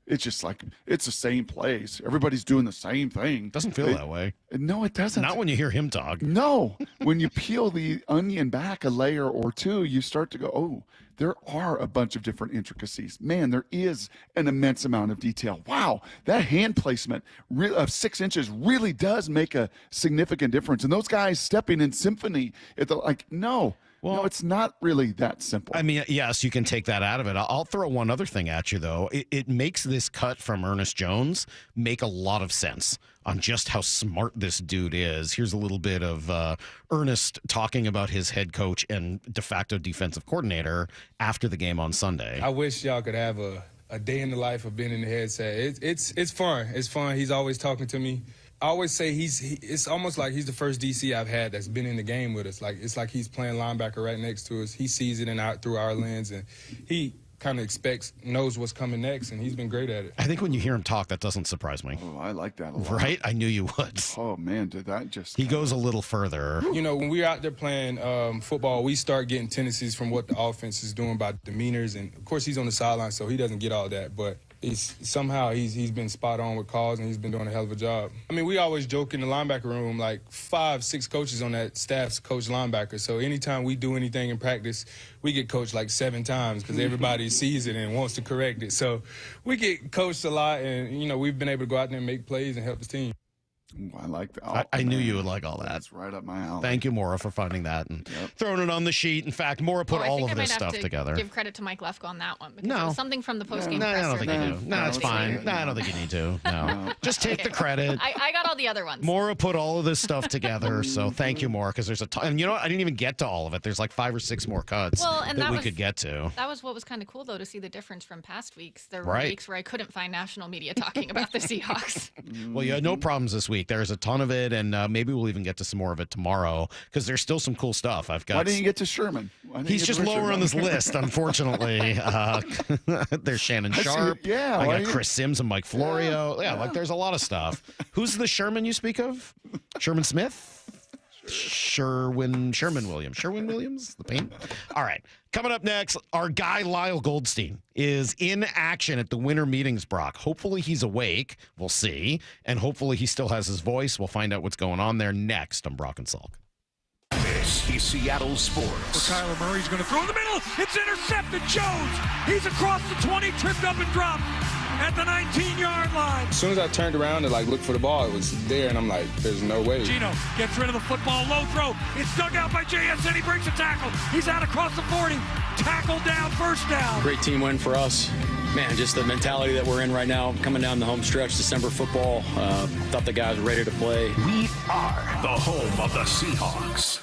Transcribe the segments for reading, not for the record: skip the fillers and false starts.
It's just like, it's the same place. Everybody's doing the same thing. Doesn't feel that way. No, it doesn't. Not when you hear him talk. No. When you peel the onion back a layer or two, you start to go, oh, there are a bunch of different intricacies. Man, there is an immense amount of detail. Wow, that hand placement of 6 inches really does make a significant difference. And those guys stepping in symphony, no, it's not really that simple. I mean, yes, you can take that out of it. I'll throw one other thing at you, though. It makes this cut from Ernest Jones make a lot of sense on just how smart this dude is. Here's a little bit of Ernest talking about his head coach and de facto defensive coordinator after the game on Sunday. I wish y'all could have a day in the life of being in the headset. It's fun. It's fun. He's always talking to me. I always say it's almost like he's the first DC I've had that's been in the game with us. It's like he's playing linebacker right next to us. He sees it through our lens, and he kind of knows what's coming next, and he's been great at it. I think when you hear him talk, that doesn't surprise me. Oh, I like that a lot. Right? I knew you would. Oh, man, did that just... He goes a little further. You know, when we're out there playing football, we start getting tendencies from what the offense is doing by demeanors, and, of course, he's on the sideline, so he doesn't get all that, but... He's been spot on with calls, and he's been doing a hell of a job. I mean, we always joke in the linebacker room, like 5-6 coaches on that staff's coach linebacker. So anytime we do anything in practice, we get coached like 7 times because everybody sees it and wants to correct it. So we get coached a lot, and, you know, we've been able to go out there and make plays and help the team. Ooh, I like that. Oh, I knew you would like all that. That's right up my alley. Thank you, Maura, for finding that and throwing it on the sheet. In fact, Maura put all of this stuff together. Give credit to Mike Lefko on that one because it was something from the post-game No, presser. I don't think you do. No, it's fine. No, I don't think you need to. No. Just take the credit. I got all the other ones. Maura put all of this stuff together, so thank you, Maura, because there's a ton. And you know what? I didn't even get to all of it. There's like 5 or 6 more cuts that we could get to. That was what was kind of cool, though, to see the difference from past weeks. There were weeks where I couldn't find national media talking about the Seahawks. Well, you had no problems this week. There's a ton of it, and maybe we'll even get to some more of it tomorrow because there's still some cool stuff. Why didn't you get to Sherman? He's just lower on this list, unfortunately. There's Shannon Sharp. I got Chris Sims and Mike Florio. Yeah, like there's a lot of stuff. Who's the Sherman you speak of? Sherman Smith? Sherwin Williams, the paint. All right. Coming up next, our guy Lyle Goldstein is in action at the winter meetings, Brock. Hopefully he's awake. We'll see. And hopefully he still has his voice. We'll find out what's going on there next on Brock and Salk. This is Seattle Sports. Kyler Murray's going to throw in the middle. It's intercepted. Jones. He's across the 20, tripped up and dropped at the 19-yard line. As soon as I turned around to look for the ball, it was there, and I'm like, there's no way. Gino gets rid of the football, low throw. It's dug out by JSN. He breaks a tackle. He's out across the 40. Tackle down, first down. Great team win for us. Man, just the mentality that we're in right now, coming down the home stretch, December football. Thought the guys were ready to play. We are the home of the Seahawks.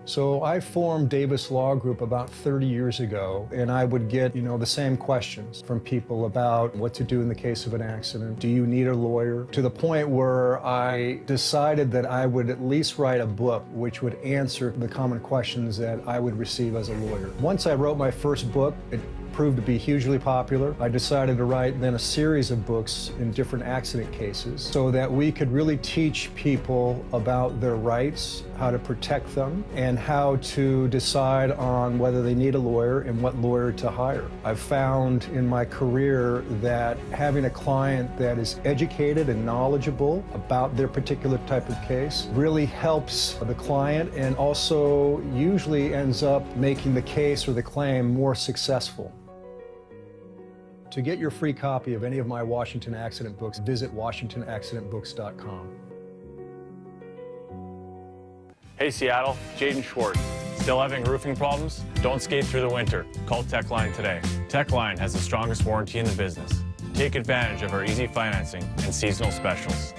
So I formed Davis Law Group about 30 years ago, and I would get, the same questions from people about what to do in the case of an accident. Do you need a lawyer? To the point where I decided that I would at least write a book which would answer the common questions that I would receive as a lawyer. Once I wrote my first book, it proved to be hugely popular. I decided to write then a series of books in different accident cases so that we could really teach people about their rights, how to protect them, and how to decide on whether they need a lawyer and what lawyer to hire. I've found in my career that having a client that is educated and knowledgeable about their particular type of case really helps the client and also usually ends up making the case or the claim more successful. To get your free copy of any of my Washington accident books, visit WashingtonAccidentBooks.com. Hey Seattle, Jaden Schwartz. Still having roofing problems? Don't skate through the winter. Call Techline today. Techline has the strongest warranty in the business. Take advantage of our easy financing and seasonal specials.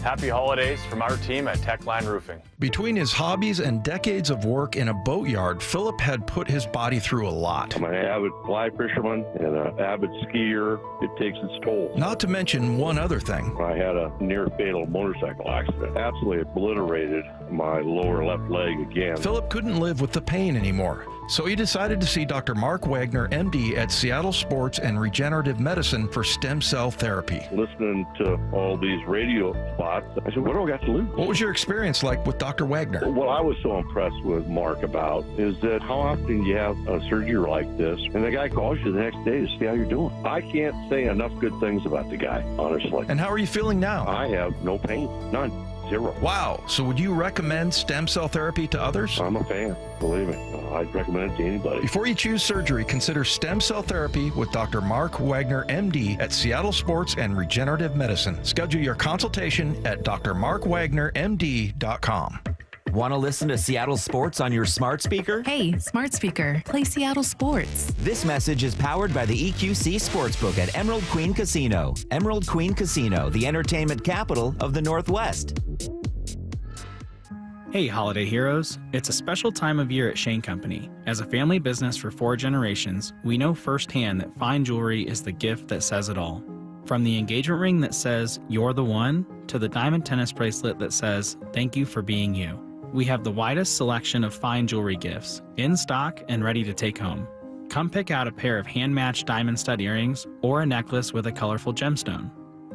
Happy holidays from our team at Techline Roofing. Between his hobbies and decades of work in a boatyard, Philip had put his body through a lot. I'm an avid fly fisherman and an avid skier. It takes its toll. Not to mention one other thing. I had a near fatal motorcycle accident. Absolutely obliterated my lower left leg again. Philip couldn't live with the pain anymore, so he decided to see Dr. Mark Wagner, MD, at Seattle Sports and Regenerative Medicine for stem cell therapy. Listening to all these radio spots, I said, what do I got to lose? What was your experience like with Dr. Wagner? What I was so impressed with Mark about is that how often you have a surgery like this, and the guy calls you the next day to see how you're doing. I can't say enough good things about the guy, honestly. And how are you feeling now? I have no pain, none. Zero. Wow. So would you recommend stem cell therapy to others? I'm a fan, believe me. I'd recommend it to anybody. Before you choose surgery, consider stem cell therapy with Dr. Mark Wagner, MD, at Seattle Sports and Regenerative Medicine. Schedule your consultation at drmarkwagnermd.com. Want to listen to Seattle Sports on your smart speaker? Hey, smart speaker, play Seattle Sports. This message is powered by the EQC Sportsbook at Emerald Queen Casino. Emerald Queen Casino, the entertainment capital of the Northwest. Hey, holiday heroes. It's a special time of year at Shane Company. As a family business for 4 generations, we know firsthand that fine jewelry is the gift that says it all. From the engagement ring that says, "You're the one," to the diamond tennis bracelet that says, "Thank you for being you." We have the widest selection of fine jewelry gifts, in stock and ready to take home. Come pick out a pair of hand-matched diamond stud earrings or a necklace with a colorful gemstone.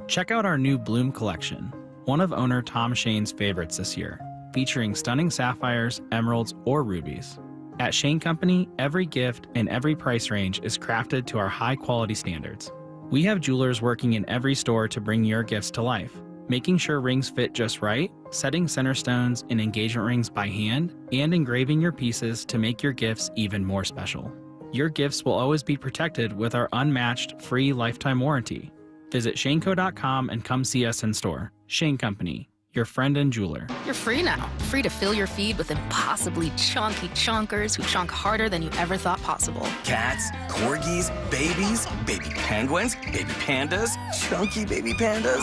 Check out our new Bloom collection, one of owner Tom Shane's favorites this year, featuring stunning sapphires, emeralds, or rubies. At Shane Company, every gift and every price range is crafted to our high-quality standards. We have jewelers working in every store to bring your gifts to life, making sure rings fit just right, setting center stones and engagement rings by hand, and engraving your pieces to make your gifts even more special. Your gifts will always be protected with our unmatched free lifetime warranty. Visit shaneco.com and come see us in store. Shane Company, your friend and jeweler. You're free now. Free to fill your feed with impossibly chunky chunkers who chunk harder than you ever thought possible. Cats, corgis, babies, baby penguins, baby pandas, chunky baby pandas.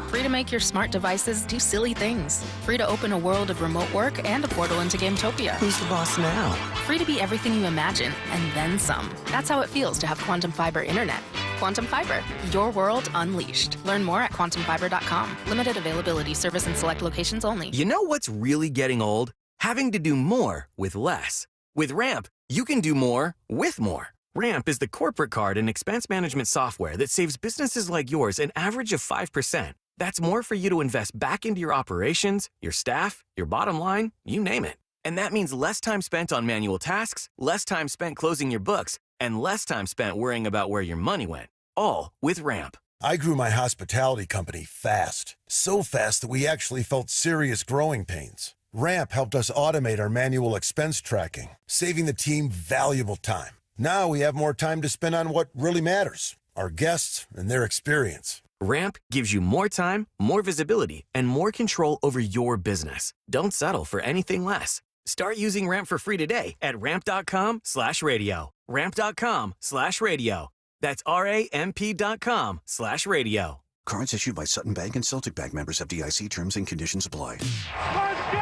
Free to make your smart devices do silly things. Free to open a world of remote work and a portal into Gametopia. Who's the boss now? Free to be everything you imagine, and then some. That's how it feels to have Quantum Fiber Internet. Quantum Fiber, your world unleashed. Learn more at quantumfiber.com. Limited availability, service in select locations only. You know what's really getting old? Having to do more with less. With Ramp, you can do more with more. Ramp is the corporate card and expense management software that saves businesses like yours an average of 5%. That's more for you to invest back into your operations, your staff, your bottom line, you name it. And that means less time spent on manual tasks, less time spent closing your books, and less time spent worrying about where your money went. All with Ramp. I grew my hospitality company fast. So fast that we actually felt serious growing pains. Ramp helped us automate our manual expense tracking, saving the team valuable time. Now we have more time to spend on what really matters, our guests and their experience. Ramp gives you more time, more visibility, and more control over your business. Don't settle for anything less. Start using Ramp for free today at ramp.com/radio. Ramp.com/radio. That's RAMP.com/radio. Cards issued by Sutton Bank and Celtic Bank, members of FDIC. Terms and conditions apply. Let's go!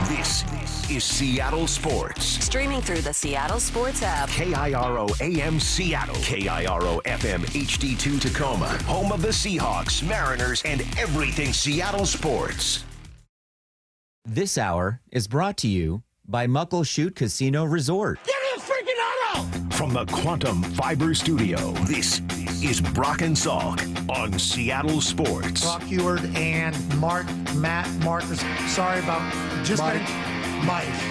This is Seattle Sports. Streaming through the Seattle Sports app. KIRO AM Seattle. KIRO FM HD2 Tacoma. Home of the Seahawks, Mariners, and everything Seattle sports. This hour is brought to you by Muckleshoot Casino Resort. Give me a freaking auto! From the Quantum Fiber Studio, this is Brock and Salk on Seattle Sports. Brock Heward and Matt Marcus. Sorry about just Mike.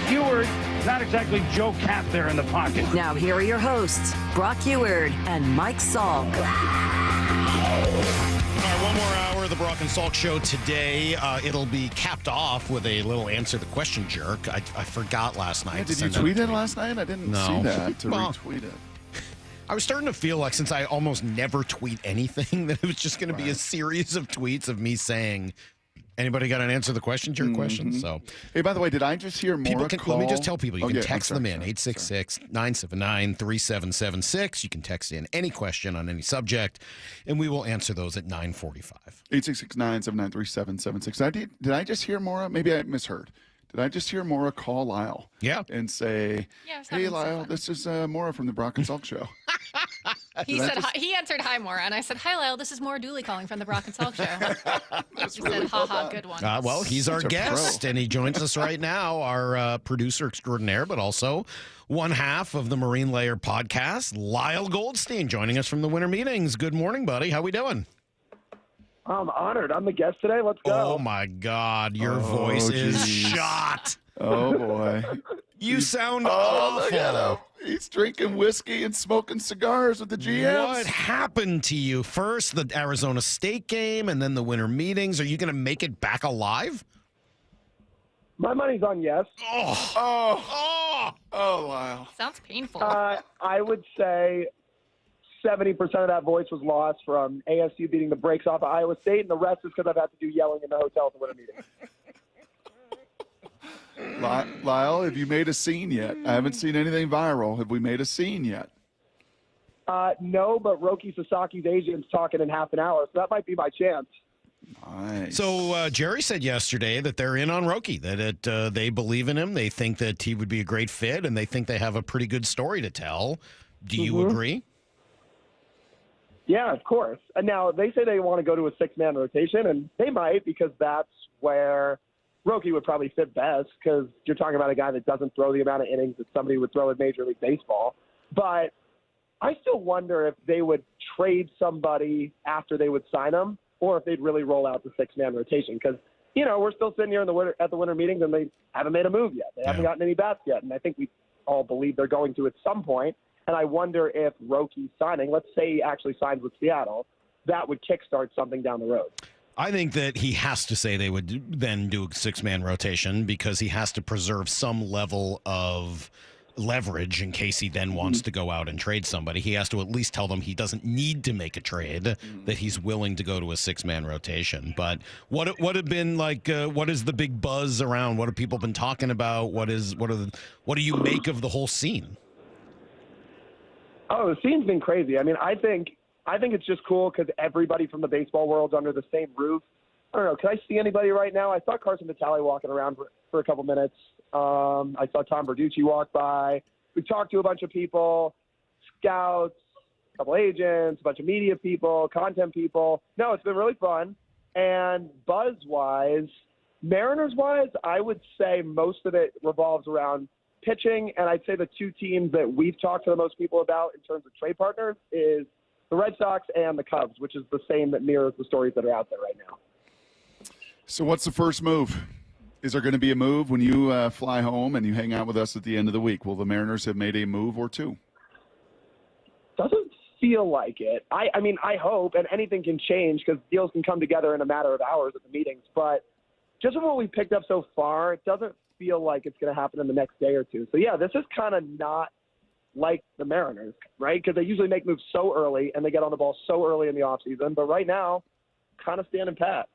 Heward, not exactly Joe Cap there in the pocket. Now here are your hosts, Brock Heward and Mike Salk. All right, one more hour of the Brock and Salk Show today. It'll be capped off with a little answer the question jerk. I forgot last night. Yeah, did you tweet it last night? I didn't see that to retweet it. I was starting to feel like, since I almost never tweet anything, that it was just going to be a series of tweets of me saying, anybody got an answer the question jerk question? So, hey, by the way, did I just hear more let me just tell people, you can text them in, 866-979-3776. You can text in any question on any subject, and we will answer those at 9:45. 866-979-3776. Did I just hear Maura? Maybe I misheard. Did I just hear Maura call Lyle? Yeah. And say, hey, Lyle, this is Maura from the Brock and Salk Show. He said hi, he answered hi, Maura, and I said, hi, Lyle. This is Maura Dooley calling from the Brock and Salk Show. He said, ha, good one. Well, he's our guest, and he joins us right now, our producer extraordinaire, but also one half of the Marine Layer podcast, Lyle Goldstein, joining us from the winter meetings. Good morning, buddy. How we doing? I'm honored. I'm the guest today. Let's go. Oh, my God. Your voice is shot. Oh, boy. You sound awful. Look at him. He's drinking whiskey and smoking cigars with the GMs. What happened to you? First, the Arizona State game, and then the winter meetings. Are you going to make it back alive? My money's on yes. Oh, wow. Sounds painful. I would say 70% of that voice was lost from ASU beating the brakes off of Iowa State, and the rest is because I've had to do yelling in the hotel at the winter meeting. Lyle, have you made a scene yet? I haven't seen anything viral. Have we made a scene yet? No, but Roki Sasaki's agent's talking in half an hour, so that might be my chance. Nice. So Jerry said yesterday that they're in on Roki, that they believe in him. They think that he would be a great fit, and they think they have a pretty good story to tell. Do you agree? Yeah, of course. And now they say they want to go to a six-man rotation, and they might because that's where Roki would probably fit best because you're talking about a guy that doesn't throw the amount of innings that somebody would throw in Major League Baseball. But I still wonder if they would trade somebody after they would sign him or if they'd really roll out the six-man rotation because, we're still sitting here at the winter meetings and they haven't made a move yet. They haven't gotten any bats yet. And I think we all believe they're going to at some point. And I wonder if Roki's signing, let's say he actually signs with Seattle, that would kickstart something down the road. I think that he has to say they would then do a six-man rotation because he has to preserve some level of leverage in case he then wants to go out and trade somebody. He has to at least tell them he doesn't need to make a trade, that he's willing to go to a six-man rotation. But what have been like? What is the big buzz around? What have people been talking about? What do you make of the whole scene? Oh, the scene's been crazy. I mean, I think it's just cool because everybody from the baseball world's under the same roof. I don't know. Can I see anybody right now? I saw Carson Vitale walking around for a couple minutes. I saw Tom Verducci walk by. We talked to a bunch of people, scouts, a couple agents, a bunch of media people, content people. No, it's been really fun. And buzz-wise, Mariners-wise, I would say most of it revolves around pitching. And I'd say the two teams that we've talked to the most people about in terms of trade partners is the Red Sox and the Cubs, which is the same that mirrors the stories that are out there right now. So what's the first move? Is there going to be a move when you fly home and you hang out with us at the end of the week? Will the Mariners have made a move or two? Doesn't feel like it. I mean, I hope, and anything can change because deals can come together in a matter of hours at the meetings. But just from what we picked up so far, it doesn't feel like it's going to happen in the next day or two. So, yeah, this is kind of not like the Mariners, right? Because they usually make moves so early and they get on the ball so early in the offseason. But right now, kind of standing pat.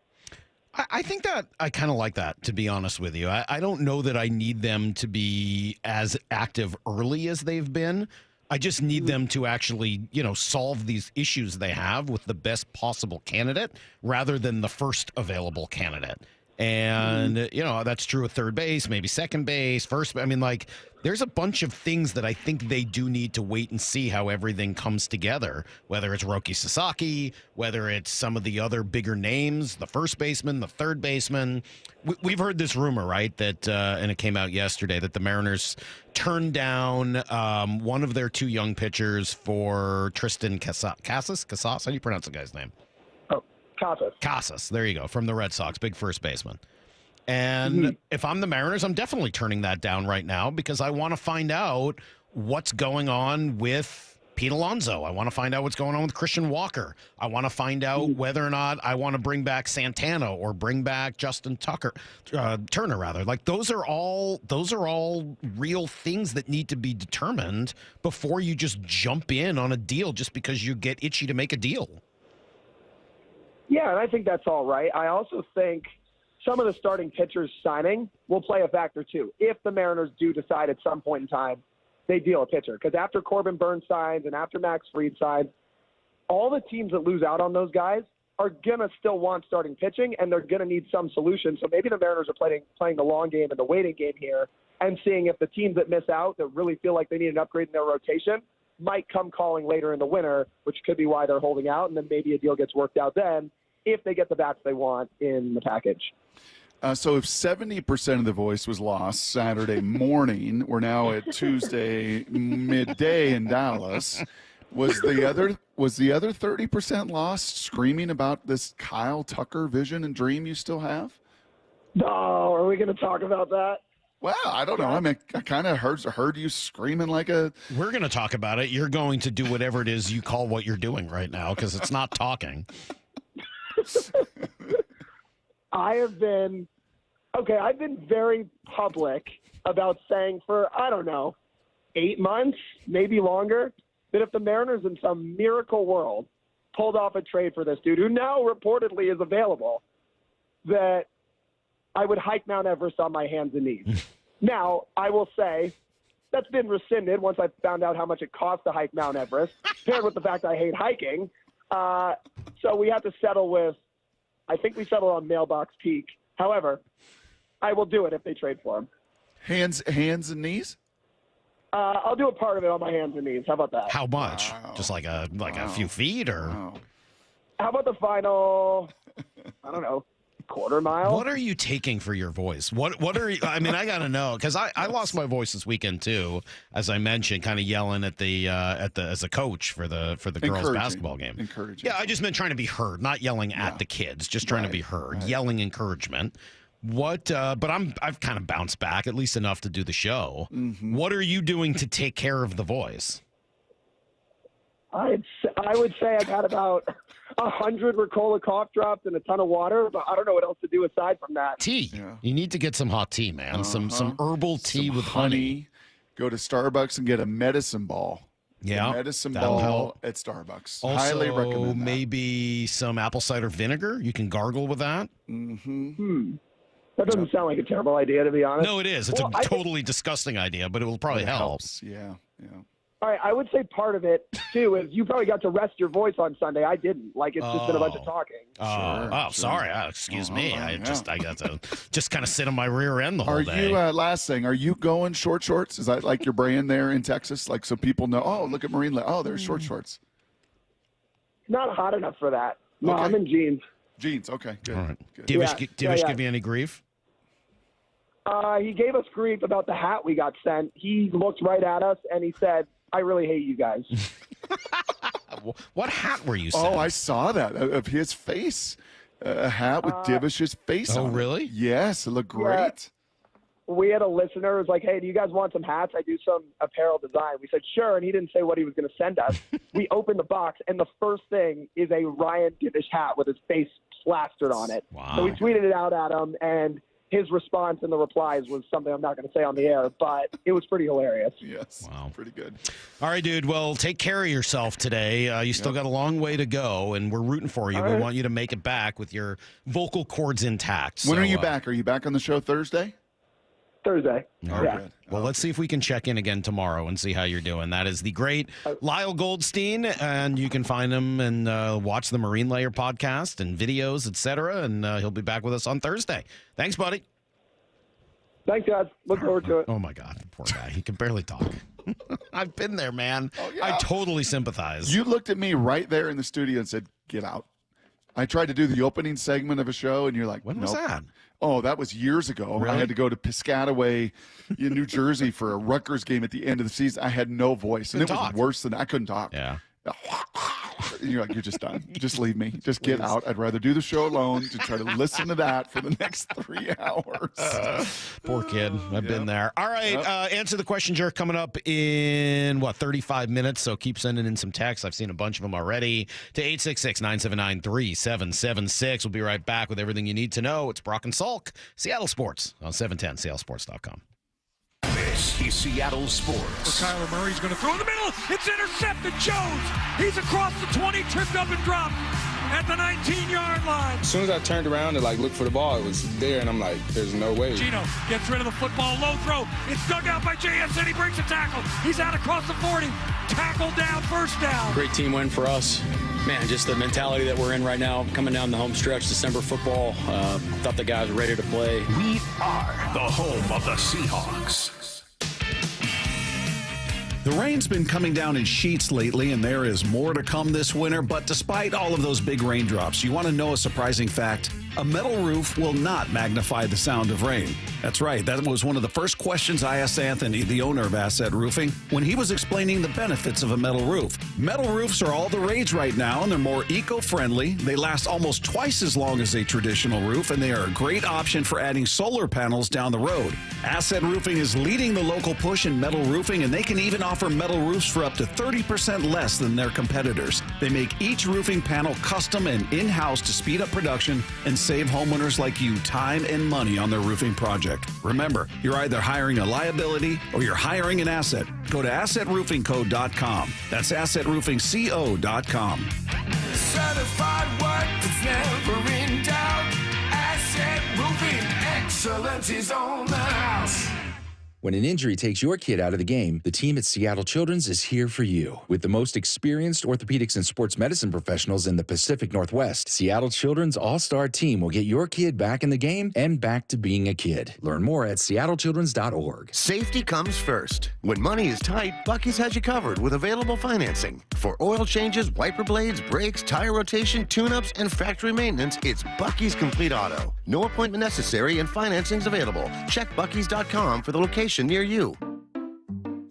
I think that I kind of like that, to be honest with you. I don't know that I need them to be as active early as they've been. I just need them to actually, solve these issues they have with the best possible candidate rather than the first available candidate. And, that's true at third base, maybe second base, first. I mean, there's a bunch of things that I think they do need to wait and see how everything comes together, whether it's Roki Sasaki, whether it's some of the other bigger names, the first baseman, the third baseman. We've heard this rumor, right, that and it came out yesterday, that the Mariners turned down one of their two young pitchers for Tristan Casas? How do you pronounce the guy's name? Casas. There you go, from the Red Sox, big first baseman. And if I'm the Mariners, I'm definitely turning that down right now because I want to find out what's going on with Pete Alonso. I want to find out what's going on with Christian Walker. I want to find out whether or not I want to bring back Santana or bring back Justin Turner rather. Those are all real things that need to be determined before you just jump in on a deal just because you get itchy to make a deal. Yeah, and I think that's all right. I also think some of the starting pitchers signing will play a factor too. If the Mariners do decide at some point in time they deal a pitcher, because after Corbin Burns signs and after Max Fried signs, all the teams that lose out on those guys are going to still want starting pitching, and they're going to need some solution. So maybe the Mariners are playing the long game and the waiting game here and seeing if the teams that miss out that really feel like they need an upgrade in their rotation might come calling later in the winter, which could be why they're holding out, and then maybe a deal gets worked out then if they get the bats they want in the package. So if 70% of the voice was lost Saturday morning, we're now at Tuesday midday in Dallas. Was the other 30% lost screaming about this Kyle Tucker vision and dream you still have? No, are we going to talk about that? Well, I don't know. I mean, I kind of heard you screaming like a... We're going to talk about it. You're going to do whatever it is you call what you're doing right now because it's not talking. I've been very public about saying for, 8 months, maybe longer, that if the Mariners in some miracle world pulled off a trade for this dude, who now reportedly is available, that I would hike Mount Everest on my hands and knees. Now, I will say that's been rescinded once I found out how much it costs to hike Mount Everest, paired with the fact I hate hiking. So we have to settle with, I think we settled on Mailbox Peak. However, I will do it if they trade for him. Hands and knees? I'll do a part of it on my hands and knees. How about that? How much? Wow. Just like a few feet, or? Wow. How about the final, quarter mile? What are you taking for your voice? What are you? I mean, I got to know because I lost my voice this weekend too, as I mentioned, kind of yelling at the as a coach for the girls basketball game. Encouraging. Yeah, I just meant trying to be heard, not yelling at the kids, just trying to be heard, yelling encouragement. What? But I've kind of bounced back at least enough to do the show. Mm-hmm. What are you doing to take care of the voice? I would say I got about 100 Ricola cough drops and a ton of water, but I don't know what else to do aside from that. Tea. Yeah. You need to get some hot tea, man. Some herbal tea with honey. Go to Starbucks and get a medicine ball. Yeah, a medicine ball help at Starbucks. Also, highly recommend that. Maybe some apple cider vinegar. You can gargle with that. Mm-hmm. That doesn't sound like a terrible idea, to be honest. No, it is. It's a totally disgusting idea, but it will probably help. Yeah. All right, I would say part of it, too, is you probably got to rest your voice on Sunday. I didn't. Like, it's just been a bunch of talking. Sure. Sorry. Excuse me. I got to just kind of sit on my rear end the whole day. Last thing, are you going short shorts? Is that like your brand there in Texas? Like, so people know, oh, look at Marine. Oh, there's short shorts. Not hot enough for that. No, okay. I'm in jeans. Jeans, okay, good. All right. Good. Divish give you any grief? He gave us grief about the hat we got sent. He looked right at us, and he said, I really hate you guys. What hat were you sent? Oh, I saw that of his face. A hat with Divish's face on it. Oh, really? Yes, it looked great. We had a listener who was like, hey, do you guys want some hats? I do some apparel design. We said, sure, and he didn't say what he was going to send us. We opened the box, and the first thing is a Ryan Divish hat with his face plastered on it. Wow. So we tweeted it out at him, and his response in the replies was something I'm not going to say on the air, but it was pretty hilarious. Yes. Wow. Pretty good. All right, dude. Well, take care of yourself today. You still got a long way to go, and we're rooting for you. We want you to make it back with your vocal cords intact. When are you back? Are you back on the show Thursday? Thursday. All right. Good. Well, let's see if we can check in again tomorrow and see how you're doing. That is the great Lyle Goldstein, and you can find him and watch the Marine Layer podcast and videos, etc. And he'll be back with us on Thursday. Thanks, buddy. Thanks, guys. Look forward to it. Oh, my God. Poor guy. He can barely talk. I've been there, man. Oh, yeah. I totally sympathize. You looked at me right there in the studio and said, get out. I tried to do the opening segment of a show, and you're like, when was that? Oh, that was years ago. Really? I had to go to Piscataway in New Jersey for a Rutgers game at the end of the season. I had no voice, and it was worse than I couldn't talk. Yeah. And you're like, you're just done. Just leave me. Just get out. I'd rather do the show alone to try to listen to that for the next 3 hours. Poor kid. I've been there. All right. Answer the question, Jerk, coming up in, 35 minutes. So keep sending in some texts. I've seen a bunch of them already to 866-979-3776. We'll be right back with everything you need to know. It's Brock and Salk, Seattle Sports on 710, seattlesports.com. This is Seattle Sports. Kyler Murray's going to throw in the middle. It's intercepted. Jones. He's across the 20, tripped up and dropped at the 19-yard line. As soon as I turned around to look for the ball, it was there, and I'm like, there's no way. Gino gets rid of the football, low throw. It's dug out by JSN. He breaks a tackle. He's out across the 40. Tackle down, first down. Great team win for us. Man, just the mentality that we're in right now, coming down the home stretch, December football. Thought the guys were ready to play. We are the home of the Seahawks. The rain's been coming down in sheets lately, and there is more to come this winter. But despite all of those big raindrops, you want to know a surprising fact? A metal roof will not magnify the sound of rain. That's right. That was one of the first questions I asked Anthony, the owner of Asset Roofing, when he was explaining the benefits of a metal roof. Metal roofs are all the rage right now, and they're more eco-friendly. They last almost twice as long as a traditional roof, and they are a great option for adding solar panels down the road. Asset Roofing is leading the local push in metal roofing, and they can even offer metal roofs for up to 30% less than their competitors. They make each roofing panel custom and in-house to speed up production and save homeowners like you time and money on their roofing project. Remember, you're either hiring a liability or you're hiring an asset. Go to AssetRoofingCo.com. That's AssetRoofingCo.com. Certified work that's never in doubt. Asset Roofing, excellence is on the house. When an injury takes your kid out of the game, the team at Seattle Children's is here for you. With the most experienced orthopedics and sports medicine professionals in the Pacific Northwest, Seattle Children's all-star team will get your kid back in the game and back to being a kid. Learn more at seattlechildrens.org. Safety comes first. When money is tight, Buc-ee's has you covered with available financing. For oil changes, wiper blades, brakes, tire rotation, tune-ups, and factory maintenance, it's Buc-ee's Complete Auto. No appointment necessary and financing's available. Check Buc-ee's.com for the location near you.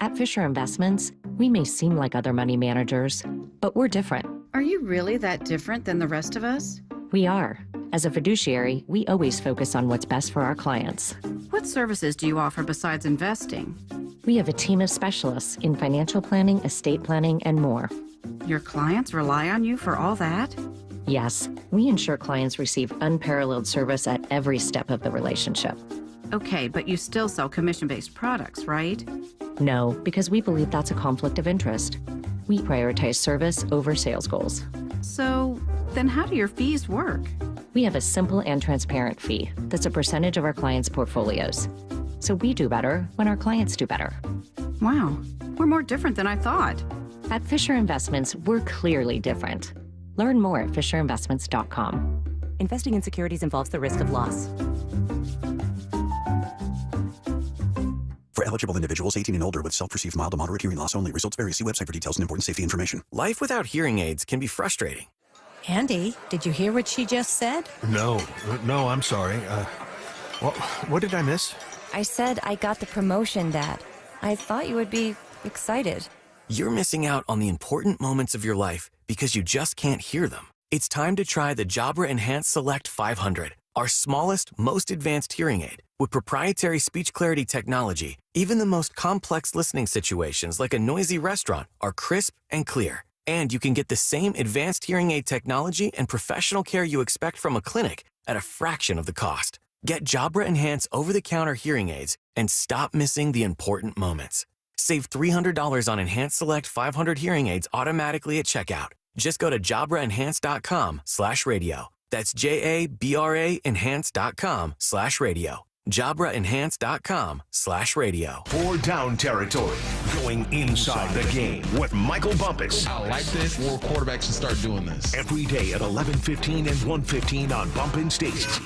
At Fisher Investments, we may seem like other money managers, but we're different. Are you really that different than the rest of us? We are. As a fiduciary, we always focus on what's best for our clients. What services do you offer besides investing? We have a team of specialists in financial planning, estate planning, and more. Your clients rely on you for all that? Yes, we ensure clients receive unparalleled service at every step of the relationship. Okay, but you still sell commission-based products, right? No, because we believe that's a conflict of interest. We prioritize service over sales goals. So, then how do your fees work? We have a simple and transparent fee that's a percentage of our clients' portfolios. So we do better when our clients do better. Wow, we're more different than I thought. At Fisher Investments, we're clearly different. Learn more at fisherinvestments.com. Investing in securities involves the risk of loss. For eligible individuals 18 and older with self-perceived mild to moderate hearing loss only. Results vary. See website for details and important safety information. Life without hearing aids can be frustrating. Andy, did you hear what she just said? No, I'm sorry. What did I miss? I said I got the promotion, Dad. I thought you would be excited. You're missing out on the important moments of your life because you just can't hear them. It's time to try the Jabra Enhanced Select 500, our smallest, most advanced hearing aid. With proprietary speech clarity technology, even the most complex listening situations like a noisy restaurant are crisp and clear. And you can get the same advanced hearing aid technology and professional care you expect from a clinic at a fraction of the cost. Get Jabra Enhance over-the-counter hearing aids and stop missing the important moments. Save $300 on Enhanced Select 500 hearing aids automatically at checkout. Just go to JabraEnhance.com/radio. That's JABRA Enhance.com/radio. JabraEnhance.com/radio. For Down Territory, going inside the game with Michael Bumpus. I like this. More quarterbacks should start doing this. Every day at 11:15 and 1:15 on Bumpin' Stacy.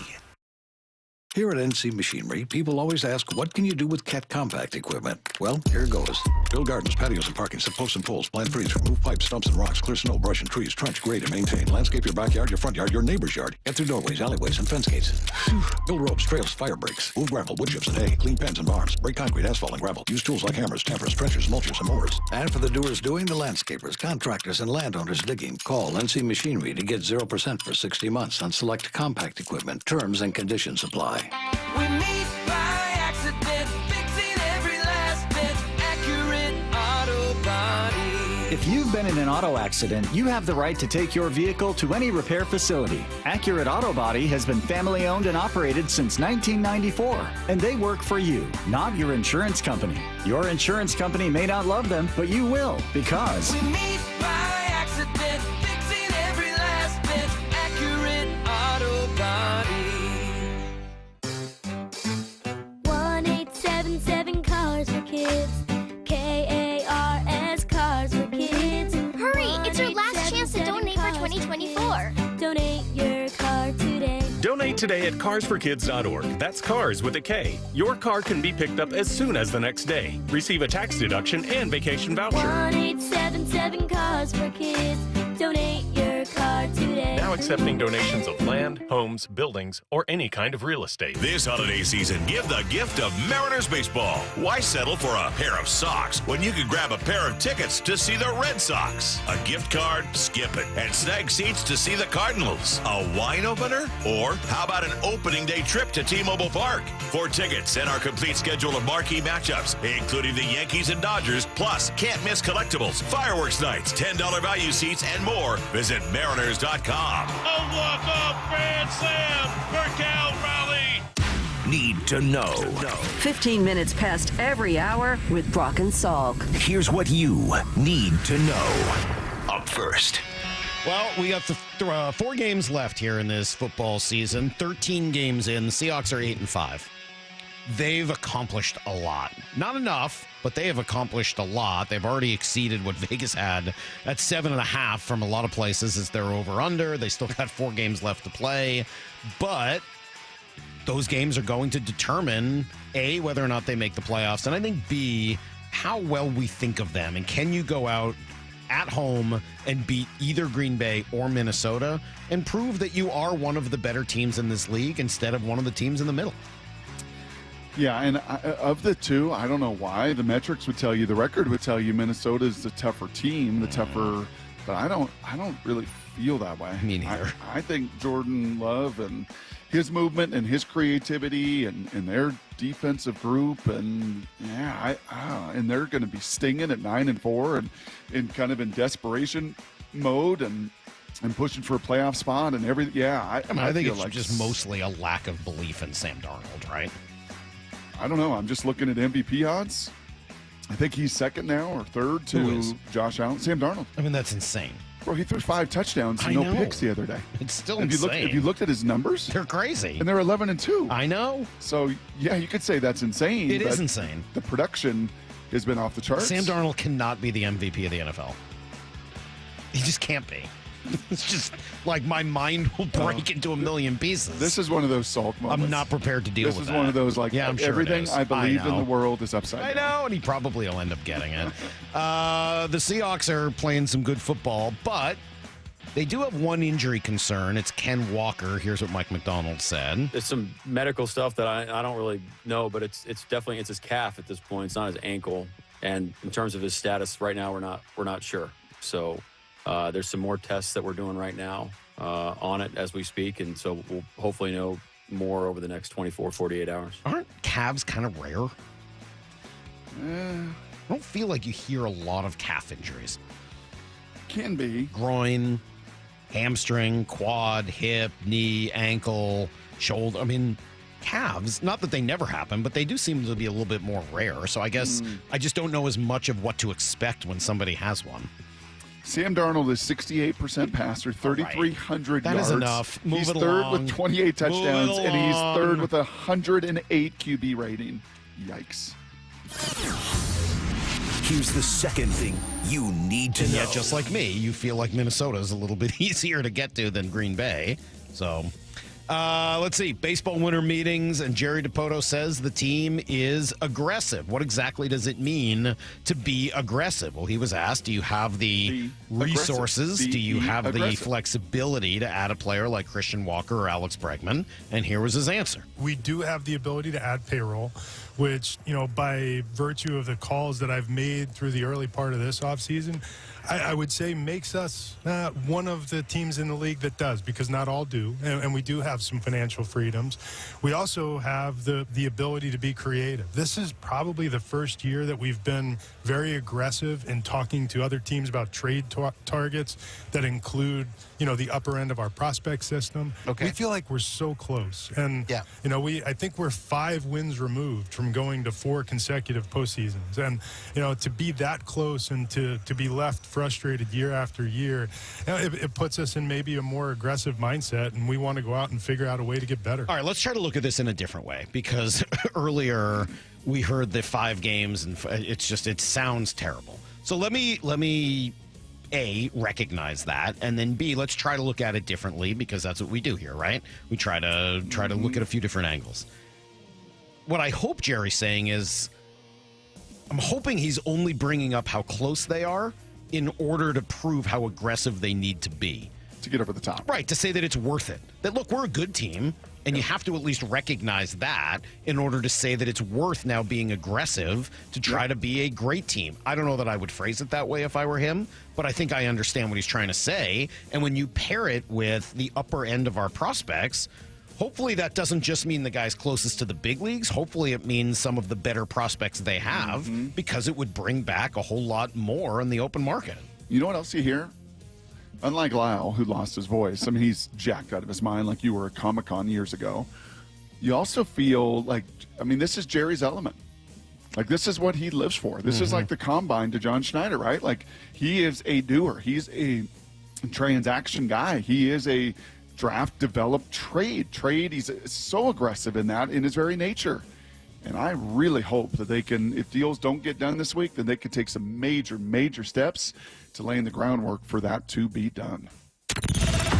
Here at NC Machinery, people always ask, what can you do with Cat compact equipment? Well, here goes. Build gardens, patios, and parking, set posts and poles, plant trees, remove pipes, stumps, and rocks, clear snow, brush, and trees, trench, grade, and maintain. Landscape your backyard, your front yard, your neighbor's yard. Get through doorways, alleyways, and fence gates. Build ropes, trails, fire breaks. Move gravel, wood chips, and hay. Clean pens and barns. Break concrete, asphalt, and gravel. Use tools like hammers, tampers, trenchers, mulchers, and mowers. And for the doers doing, the landscapers, contractors, and landowners digging, call NC Machinery to get 0% for 60 months on select compact equipment. Terms and conditions apply. We meet by accident, fixing every last bit. Accurate Auto Body. If you've been in an auto accident, you have the right to take your vehicle to any repair facility. Accurate Auto Body has been family owned and operated since 1994, and they work for you, not your insurance company. Your insurance company may not love them, but you will, because we meet by accident, fixing every last bit. Accurate Auto Body. 1-877 Cars for Kids. KARS Cars for Kids. Hurry! It's your last chance to donate for 2024. Donate your car today. Donate today at carsforkids.org. That's cars with a K. Your car can be picked up as soon as the next day. Receive a tax deduction and vacation voucher. 1-877-CARS-FOR-KIDS. Donate your car today. Now accepting donations of land, homes, buildings, or any kind of real estate. This holiday season, give the gift of Mariners baseball. Why settle for a pair of socks when you can grab a pair of tickets to see the Red Sox? A gift card? Skip it. And snag seats to see the Cardinals. A wine opener? Or how about an opening day trip to T-Mobile Park? For tickets and our complete schedule of marquee matchups, including the Yankees and Dodgers, plus can't miss collectibles, fireworks nights, $10 value seats, and more, visit Mariners.com. A walk-off grand slam for Cal Raleigh. Need to know. 15 minutes past every hour with Brock and Salk. Here's what you need to know. Up first. Well, we got 4 games left here in this football season. 13 games in. The Seahawks are 8-5. They've accomplished a lot. Not enough, but they have accomplished a lot. They've already exceeded what Vegas had at 7.5 from a lot of places as their over-under. They still got 4 games left to play. But those games are going to determine, A, whether or not they make the playoffs, and I think, B, how well we think of them. And can you go out at home and beat either Green Bay or Minnesota and prove that you are one of the better teams in this league instead of one of the teams in the middle? Yeah, and of the two, I don't know why. The metrics would tell you, the record would tell you Minnesota's the tougher team, but I don't really feel that way. Me neither. I think Jordan Love and his movement and his creativity and their defensive group and and they're going to be stinging at 9-4 and in kind of in desperation mode and pushing for a playoff spot and everything. Yeah, I think it's like just mostly a lack of belief in Sam Darnold, right? I don't know. I'm just looking at MVP odds. I think he's second now or third to Josh Allen. Sam Darnold. I mean, that's insane. Bro, he threw 5 touchdowns and no picks the other day. It's still insane. Have you looked at his numbers? They're crazy. And they're 11-2. I know. So, yeah, you could say that's insane. It is insane. The production has been off the charts. Sam Darnold cannot be the MVP of the NFL. He just can't be. It's just like my mind will break into a million pieces. This is one of those Salk moments. I'm not prepared to deal with that. This is one of those, like, I'm sure everything I believed in the world is upside down. I know, and he probably will end up getting it. The Seahawks are playing some good football, but they do have one injury concern. It's Ken Walker. Here's what Mike McDonald said. There's some medical stuff that I don't really know, but it's definitely his calf at this point. It's not his ankle. And in terms of his status right now, we're not sure. So there's some more tests that we're doing right now on it as we speak, and so we'll hopefully know more over the next 24, 48 hours. Aren't calves kind of rare? I don't feel like you hear a lot of calf injuries. Can be. Groin, hamstring, quad, hip, knee, ankle, shoulder. I mean, calves, not that they never happen, but they do seem to be a little bit more rare. So I guess I just don't know as much of what to expect when somebody has one. Sam Darnold is 68% passer, 3,300 yards. That is enough. He's third with 28 touchdowns, and he's third with 108 QB rating. Yikes. Here's the second thing you need to know. Yet, just like me, you feel like Minnesota is a little bit easier to get to than Green Bay. So, let's see. Baseball winter meetings, and Jerry DiPoto says the team is aggressive. What exactly does it mean to be aggressive? Well, he was asked, do you have the resources? Do you have the flexibility to add a player like Christian Walker or Alex Bregman? And here was his answer. We do have the ability to add payroll, which, by virtue of the calls that I've made through the early part of this offseason, I would say makes us one of the teams in the league that does, because not all do, and we do have some financial freedoms. We also have the ability to be creative. This is probably the first year that we've been very aggressive in talking to other teams about trade targets that include, the upper end of our prospect system. Okay. We feel like we're so close, and I think we're 5 wins removed from going to 4 consecutive postseasons, and to be that close and to be left frustrated year after year, it puts us in maybe a more aggressive mindset, and we want to go out and figure out a way to get better. All right, let's try to look at this in a different way, because earlier we heard the 5 games, and it sounds terrible. So let me A, recognize that, and then B, let's try to look at it differently, because that's what we do here, right? We try to look at a few different angles. What I hope Jerry's saying is, I'm hoping he's only bringing up how close they are in order to prove how aggressive they need to be. To get over the top. Right, to say that it's worth it. That, look, we're a good team, and you have to at least recognize that in order to say that it's worth now being aggressive to try to be a great team. I don't know that I would phrase it that way if I were him, but I think I understand what he's trying to say. And when you pair it with the upper end of our prospects, hopefully that doesn't just mean the guys closest to the big leagues. Hopefully it means some of the better prospects they have, because it would bring back a whole lot more in the open market. You know what else you hear? Unlike Lyle, who lost his voice, I mean, he's jacked out of his mind like you were at Comic-Con years ago. You also feel like, I mean, this is Jerry's element. Like, this is what he lives for. This is like the combine to John Schneider, right? Like, he is a doer. He's a transaction guy. He is a draft, develop, trade. He's so aggressive in that, in his very nature. And I really hope that they can, if deals don't get done this week, then they can take some major steps to laying the groundwork for that to be done.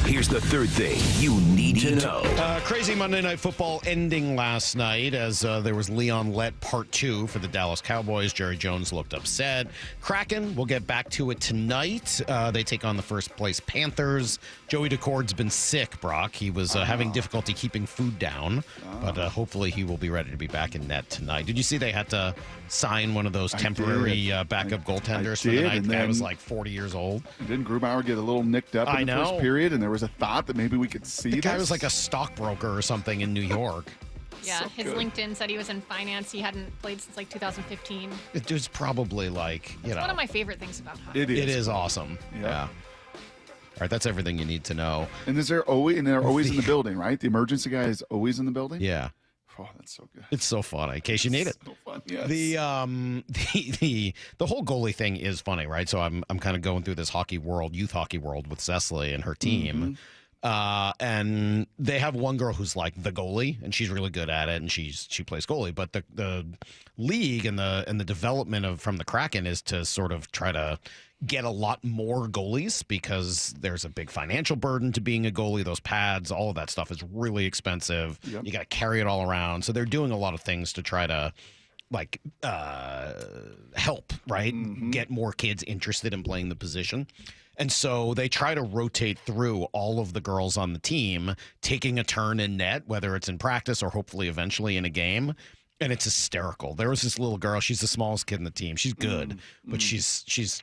Here's the third thing you need to know. Crazy Monday Night Football ending last night as there was Leon Lett Part 2 for the Dallas Cowboys. Jerry Jones looked upset. Kraken, we'll get back to it tonight. They take on the first place Panthers. Joey DeCord's been sick, Brock. He was having difficulty keeping food down, but hopefully he will be ready to be back in net tonight. Did you see they had to sign one of those temporary backup goaltenders for the night? The guy was like 40 years old. Didn't Grubauer get a little nicked up in the first period, and there was a thought that maybe we could see the guy was like a stockbroker or something in New York. Yeah, so his LinkedIn said he was in finance. He hadn't played since like 2015. It was probably like, It's one of my favorite things about hockey. It is awesome. Yeah. All right, that's everything you need to know. And they're always in the building, right? The emergency guy is always in the building? Yeah. Oh, that's so good. It's so fun in case you need it. So fun, yes. The whole goalie thing is funny, right? So I'm kind of going through this youth hockey world with Cecily and her team. And they have one girl who's like the goalie, and she's really good at it, and she plays goalie. But the league and the development from the Kraken is to sort of try to get a lot more goalies, because there's a big financial burden to being a goalie. Those pads, all of that stuff is really expensive. Yep. You got to carry it all around. So they're doing a lot of things to try to help, right? Get more kids interested in playing the position. And so they try to rotate through all of the girls on the team, taking a turn in net, whether it's in practice or hopefully eventually in a game. And it's hysterical. There was this little girl. She's the smallest kid in the team. She's good, but she's just,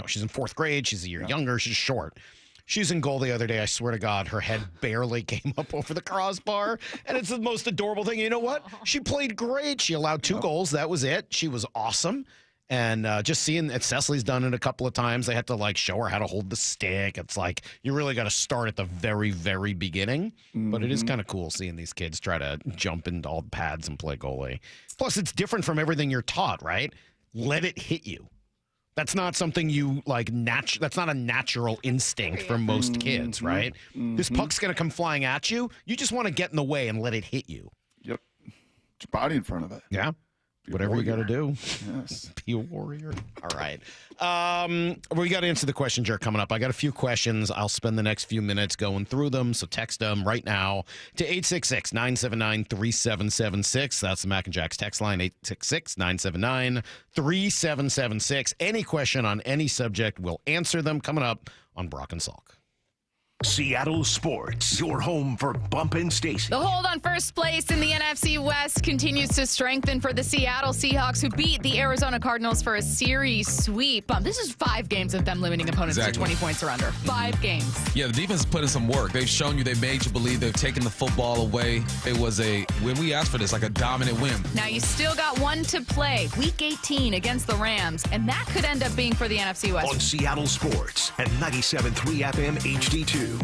she's in fourth grade. She's a year younger. She's short. She's in goal the other day. I swear to God, her head barely came up over the crossbar. And it's the most adorable thing. You know what? She played great. She allowed 2 goals. That was it. She was awesome. And just seeing that Cecily's done it a couple of times, they had to show her how to hold the stick. It's like you really got to start at the very, very beginning. But it is kind of cool seeing these kids try to jump into all the pads and play goalie. Plus, it's different from everything you're taught, right? Let it hit you. That's not something you that's not a natural instinct for most kids, right? This puck's going to come flying at you. You just want to get in the way and let it hit you. Yep. Put your body in front of it. Yeah. Whatever you got to do. Yes. Be a warrior. All right. We got to answer the question jar coming up. I got a few questions. I'll spend the next few minutes going through them. So text them right now to 866-979-3776. That's the Mac and Jack's text line, 866-979-3776. Any question on any subject, we'll answer them coming up on Brock and Salk. Seattle Sports, your home for Bump and Stacy. The hold on first place in the NFC West continues to strengthen for the Seattle Seahawks, who beat the Arizona Cardinals for a series sweep. This is 5 games of them limiting opponents to 20 points or under. 5 games. Yeah, the defense is putting some work. They've shown you, they've made you believe, they've taken the football away. It was when we asked for this, like a dominant win. Now you still got one to play, Week 18 against the Rams, and that could end up being for the NFC West. On Seattle Sports at 97.3 FM HD2.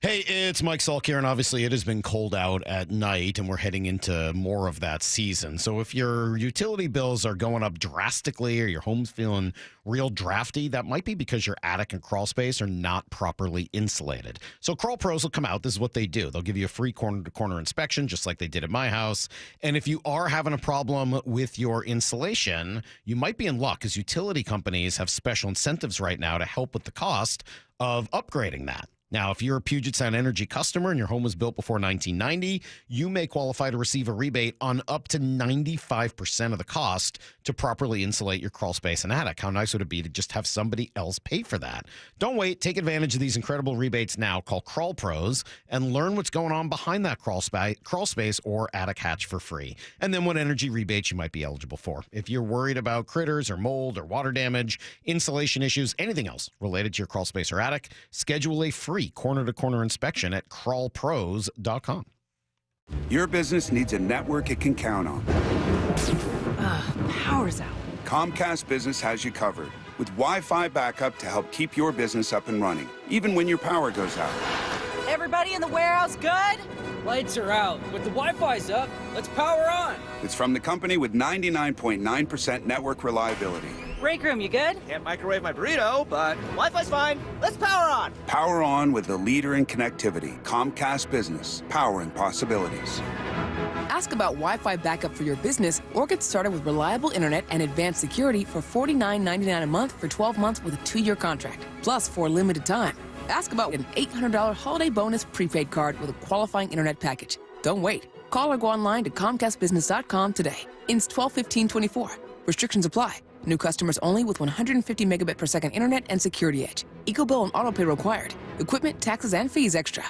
Hey, it's Mike Salk here, and obviously it has been cold out at night, and we're heading into more of that season. So if your utility bills are going up drastically or your home's feeling real drafty, that might be because your attic and crawl space are not properly insulated. So Crawl Pros will come out. This is what they do. They'll give you a free corner-to-corner inspection, just like they did at my house. And if you are having a problem with your insulation, you might be in luck, because utility companies have special incentives right now to help with the cost of upgrading that. Now, if you're a Puget Sound Energy customer and your home was built before 1990, you may qualify to receive a rebate on up to 95% of the cost to properly insulate your crawl space and attic. How nice would it be to just have somebody else pay for that? Don't wait. Take advantage of these incredible rebates now. Call Crawl Pros and learn what's going on behind that crawl space or attic hatch for free. And then what energy rebates you might be eligible for. If you're worried about critters or mold or water damage, insulation issues, anything else related to your crawl space or attic, schedule a free corner-to-corner inspection at crawlpros.com. Your business needs a network it can count on. Power's out. Comcast Business has you covered with Wi-Fi backup to help keep your business up and running, even when your power goes out. Everybody in the warehouse good? Lights are out, but the Wi-Fi's up. Let's power on. It's from the company with 99.9% network reliability. Break room, you good? Can't microwave my burrito, but Wi-Fi's fine. Let's power on. Power on with the leader in connectivity, Comcast Business, powering possibilities. Ask about Wi-Fi backup for your business or get started with reliable internet and advanced security for $49.99 a month for 12 months with a 2-year contract, plus for a limited time. Ask about an $800 holiday bonus prepaid card with a qualifying internet package. Don't wait. Call or go online to ComcastBusiness.com today. Ins 12/15/24. Restrictions apply. New customers only with 150 megabit per second internet and security edge. EcoBill and autopay required. Equipment, taxes, and fees extra.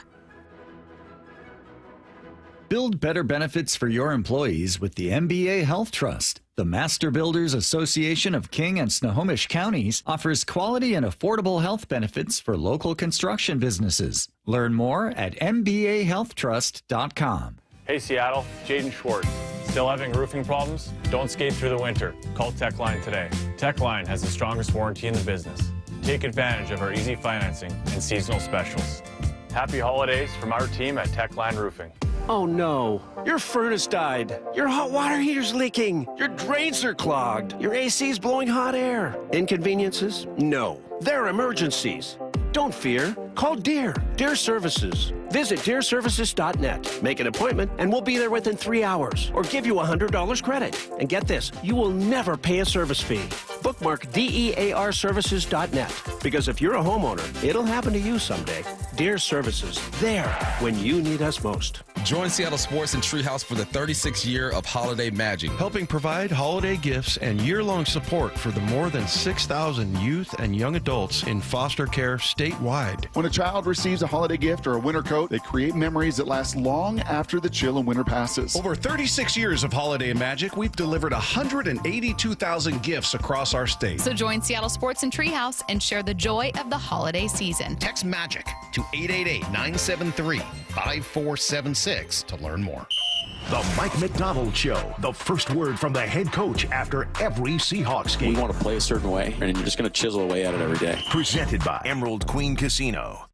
Build better benefits for your employees with the MBA Health Trust. The Master Builders Association of King and Snohomish Counties offers quality and affordable health benefits for local construction businesses. Learn more at mbahealthtrust.com. Hey Seattle, Jaden Schwartz. Still having roofing problems? Don't skate through the winter. Call Techline today. Techline has the strongest warranty in the business. Take advantage of our easy financing and seasonal specials. Happy holidays from our team at Techline Roofing. Oh no, your furnace died. Your hot water heater's leaking. Your drains are clogged. Your AC's blowing hot air. Inconveniences? No, they're emergencies. Don't fear. Call Deere Services. Visit deerservices.net. Make an appointment and we'll be there within 3 hours or give you $100 credit. And get this, you will never pay a service fee. Bookmark DEARservices.net because if you're a homeowner, it'll happen to you someday. Deere Services, there when you need us most. Join Seattle Sports and Treehouse for the 36th year of Holiday Magic, helping provide holiday gifts and year-long support for the more than 6,000 youth and young adults in foster care statewide. When a child receives a holiday gift or a winter coat, they create memories that last long after the chill of winter passes. Over 36 years of Holiday Magic, we've delivered 182,000 gifts across our state. So join Seattle Sports and Treehouse and share the joy of the holiday season. Text MAGIC to 888-973-5476 to learn more. The Mike McDonald Show, the first word from the head coach after every Seahawks game. We want to play a certain way, and you're just going to chisel away at it every day. Presented by Emerald Queen Casino.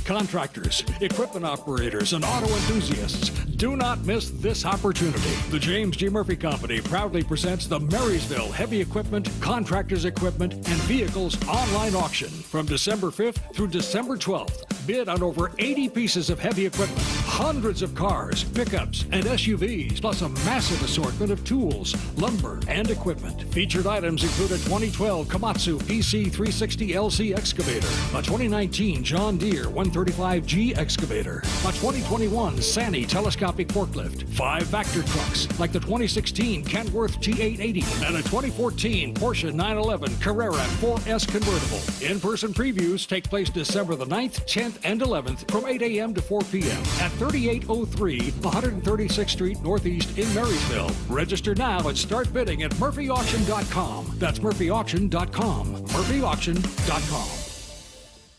Contractors, equipment operators, and auto enthusiasts, do not miss this opportunity. The James G. Murphy Company proudly presents the Marysville Heavy Equipment, Contractors Equipment, and Vehicles online auction from December 5th through December 12th. Bid on over 80 pieces of heavy equipment, hundreds of cars, pickups, and SUVs, plus a massive assortment of tools, lumber, and equipment. Featured items include a 2012 Komatsu PC360LC excavator, a 2019 John Deere 135G excavator, a 2021 Sany telescopic forklift, 5 Vector trucks like the 2016 Kenworth T880, and a 2014 Porsche 911 Carrera 4S convertible. In-person previews take place December the 9th, 10th, and 11th from 8 a.m. to 4 p.m. at 3803 136th Street Northeast in Marysville. Register now and start bidding at murphyauction.com. That's murphyauction.com. murphyauction.com.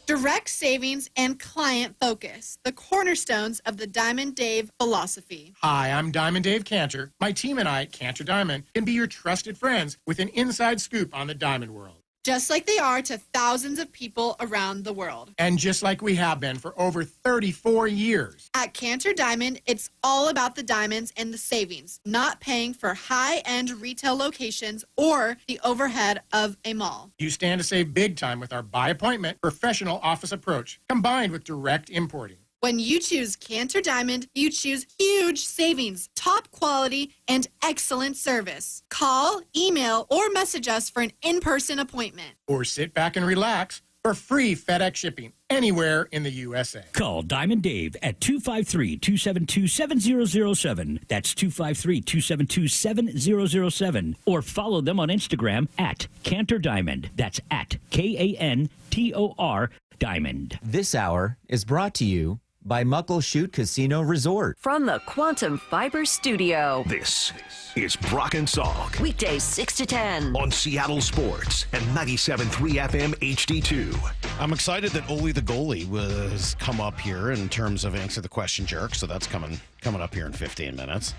Direct savings and client focus, the cornerstones of the Diamond Dave philosophy. Hi, I'm Diamond Dave Cantor. My team and I at Cantor Diamond can be your trusted friends with an inside scoop on the diamond world. just like they are to thousands of people around the world. And just like we have been for over 34 years. At Cantor Diamond, it's all about the diamonds and the savings, not paying for high-end retail locations or the overhead of a mall. You stand to save big time with our by appointment, professional office approach, combined with direct importing. When you choose Cantor Diamond, you choose huge savings, top quality, and excellent service. Call, email, or message us for an in-person appointment. Or sit back and relax for free FedEx shipping anywhere in the USA. Call Diamond Dave at 253-272-7007. That's 253-272-7007. Or follow them on Instagram at Cantor Diamond. That's at Kantor Diamond. This hour is brought to you by Muckleshoot Casino Resort. From the Quantum Fiber Studio. This is Brock and Salk. Weekdays 6 to 10. On Seattle Sports and 97.3 FM HD2. I'm excited that Ole the goalie was come up here in terms of answer the question jerk. So that's coming up here in 15 minutes.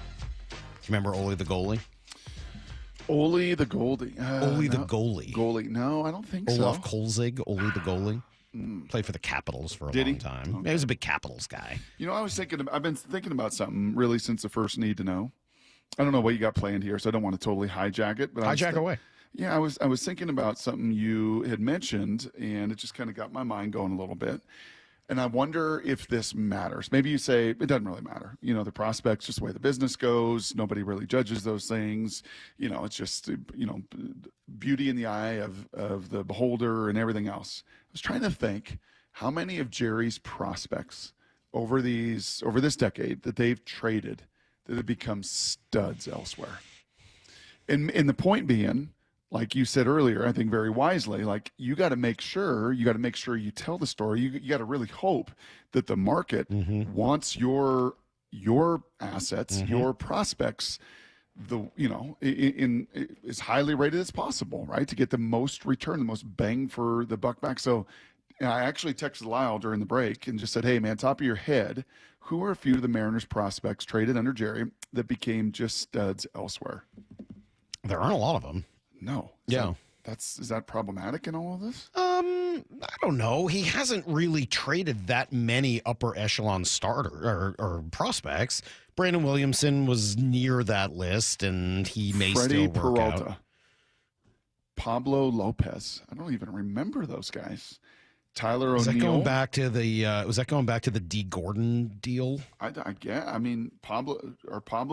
Remember Ole the goalie? Ole the goalie. Ole the goalie. Goalie. No, I don't think Olaf so. Kolzig, Ole the goalie. Played for the Capitals for a long time. Okay. He was a big Capitals guy. You know, I've been thinking about something really since the first Need to Know. I don't know what you got planned here, so I don't want to totally hijack it. But hijack away. Yeah, I was thinking about something you had mentioned, and it just kind of got my mind going a little bit. And I wonder if this matters. Maybe you say it doesn't really matter. You know, the prospects, just the way the business goes. Nobody really judges those things. You know, it's just, you know, beauty in the eye of the beholder and everything else. I was trying to think how many of Jerry's prospects over this decade that they've traded that have become studs elsewhere. And the point being, like you said earlier, I think very wisely, like you got to make sure you tell the story. You got to really hope that the market wants your assets, your prospects, in as highly rated as possible, right? To get the most return, the most bang for the buck back. So I actually texted Lyle during the break and just said, hey man, top of your head, who are a few of the Mariners prospects traded under Jerry that became just studs elsewhere? There aren't a lot of them. No. Is that problematic in all of this? I don't know. He hasn't really traded that many upper echelon starter or prospects. Brandon Williamson was near that list, and he may Freddie still work Peralta, out. Pablo Lopez. I don't even remember those guys. Tyler O'Neill. Was that going back to the D. Gordon deal? I mean, Pablo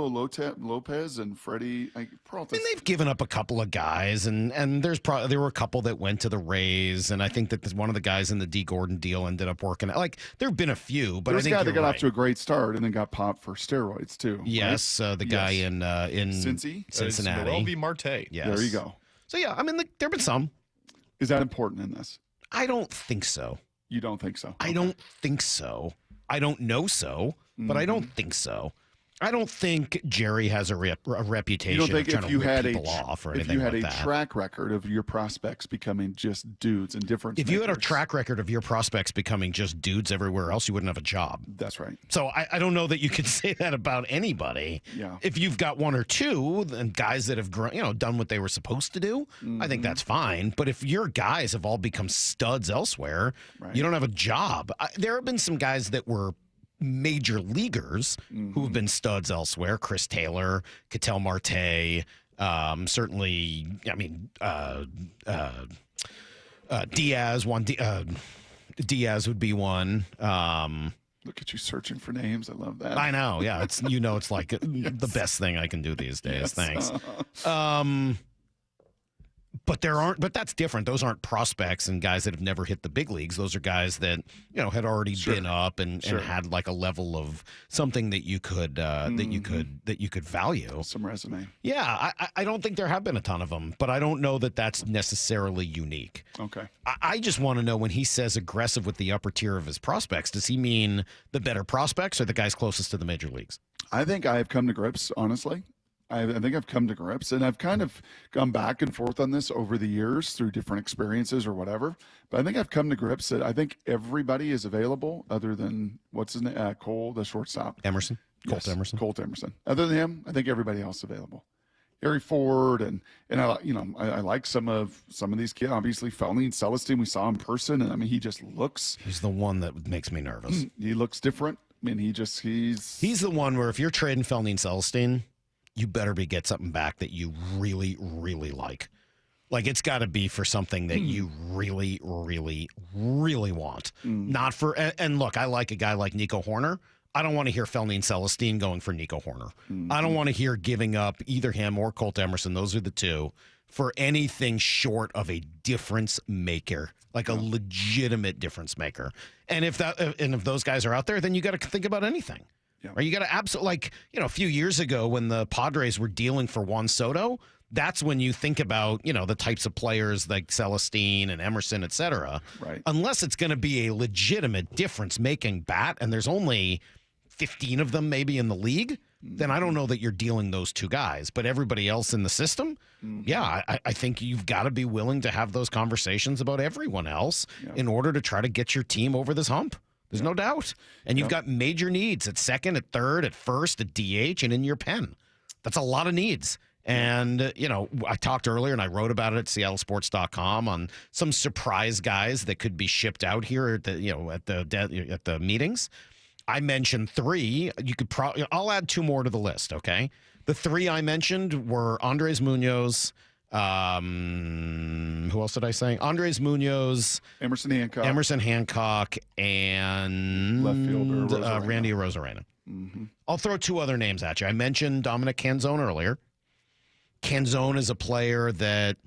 Lopez and Freddie Peralta. I mean, they've given up a couple of guys, and there were a couple that went to the Rays, and I think that one of the guys in the D. Gordon deal ended up working out. Like, there have been a few, but there's I think a guy that got right. off to a great start and then got popped for steroids too. Yes, right? The guy in Cincinnati. Noel Marte. Yes. There you go. So yeah, I mean, there have been some. Is that important in this? I don't think so. You don't think so? I don't think so. I don't know so, but I don't think so. I don't think Jerry has a reputation you don't think of trying if you to rip had people off or anything like that. If you had a track record of your prospects becoming just dudes and different. If you had a track record of your prospects becoming just dudes everywhere else, you wouldn't have a job. That's right. So I don't know that you could say that about anybody. Yeah. If you've got one or two and guys that have done what they were supposed to do, I think that's fine. But if your guys have all become studs elsewhere, you don't have a job. There have been some guys that were major leaguers who have been studs elsewhere. Chris Taylor, Ketel Marte, certainly. I mean, Diaz. Diaz would be one. Look at you searching for names. I love that. I know. Yeah, it's like the best thing I can do these days. Thanks. But that's different. Those aren't prospects and guys that have never hit the big leagues. Those are guys that, had already been up and had like a level of something that you could that you could value. Some resume. Yeah, I don't think there have been a ton of them, but I don't know that that's necessarily unique. Okay. I just want to know, when he says aggressive with the upper tier of his prospects, does he mean the better prospects or the guys closest to the major leagues? I think I have come to grips, honestly. I think I've come to grips, and I've kind of gone back and forth on this over the years through different experiences or whatever. But I think I've come to grips that I think everybody is available other than what's his name, Cole, the shortstop. Emerson. Colt Emerson. Other than him, I think everybody else is available. Harry Ford, and I like some of these kids. Obviously, Felny and Celestine, we saw in person, and I mean, he just looks. He's the one that makes me nervous. He looks different. I mean, he's the one where if you're trading Felny and Celestine, you better get something back that you really, really like. Like, it's got to be for something that you really, really, really want. Not for, and look, I like a guy like Nico Horner. I don't want to hear Felny and Celestine going for Nico Horner. I don't want to hear giving up either him or Colt Emerson. Those are the two for anything short of a difference maker, like a legitimate difference maker. And if those guys are out there, then you got to think about anything. Yeah. Or you got to absolutely, like, a few years ago when the Padres were dealing for Juan Soto, that's when you think about, the types of players like Celestine and Emerson, et cetera. Right. Unless it's going to be a legitimate difference-making bat, and there's only 15 of them maybe in the league, then I don't know that you're dealing those two guys. But everybody else in the system, I think you've got to be willing to have those conversations about everyone else in order to try to get your team over this hump. There's no doubt. And you've got major needs at second, at third, at first, at DH, and in your pen. That's a lot of needs. And, I talked earlier and I wrote about it at seattlesports.com on some surprise guys that could be shipped out here at the meetings. I mentioned 3. You could I'll add 2 more to the list, okay? The 3 I mentioned were Andres Munoz. Who else did I say? Andres Munoz, Emerson Hancock, and left fielder Randy Arozarena. I'll throw 2 other names at you. I mentioned Dominic Canzone earlier. Canzone is a player that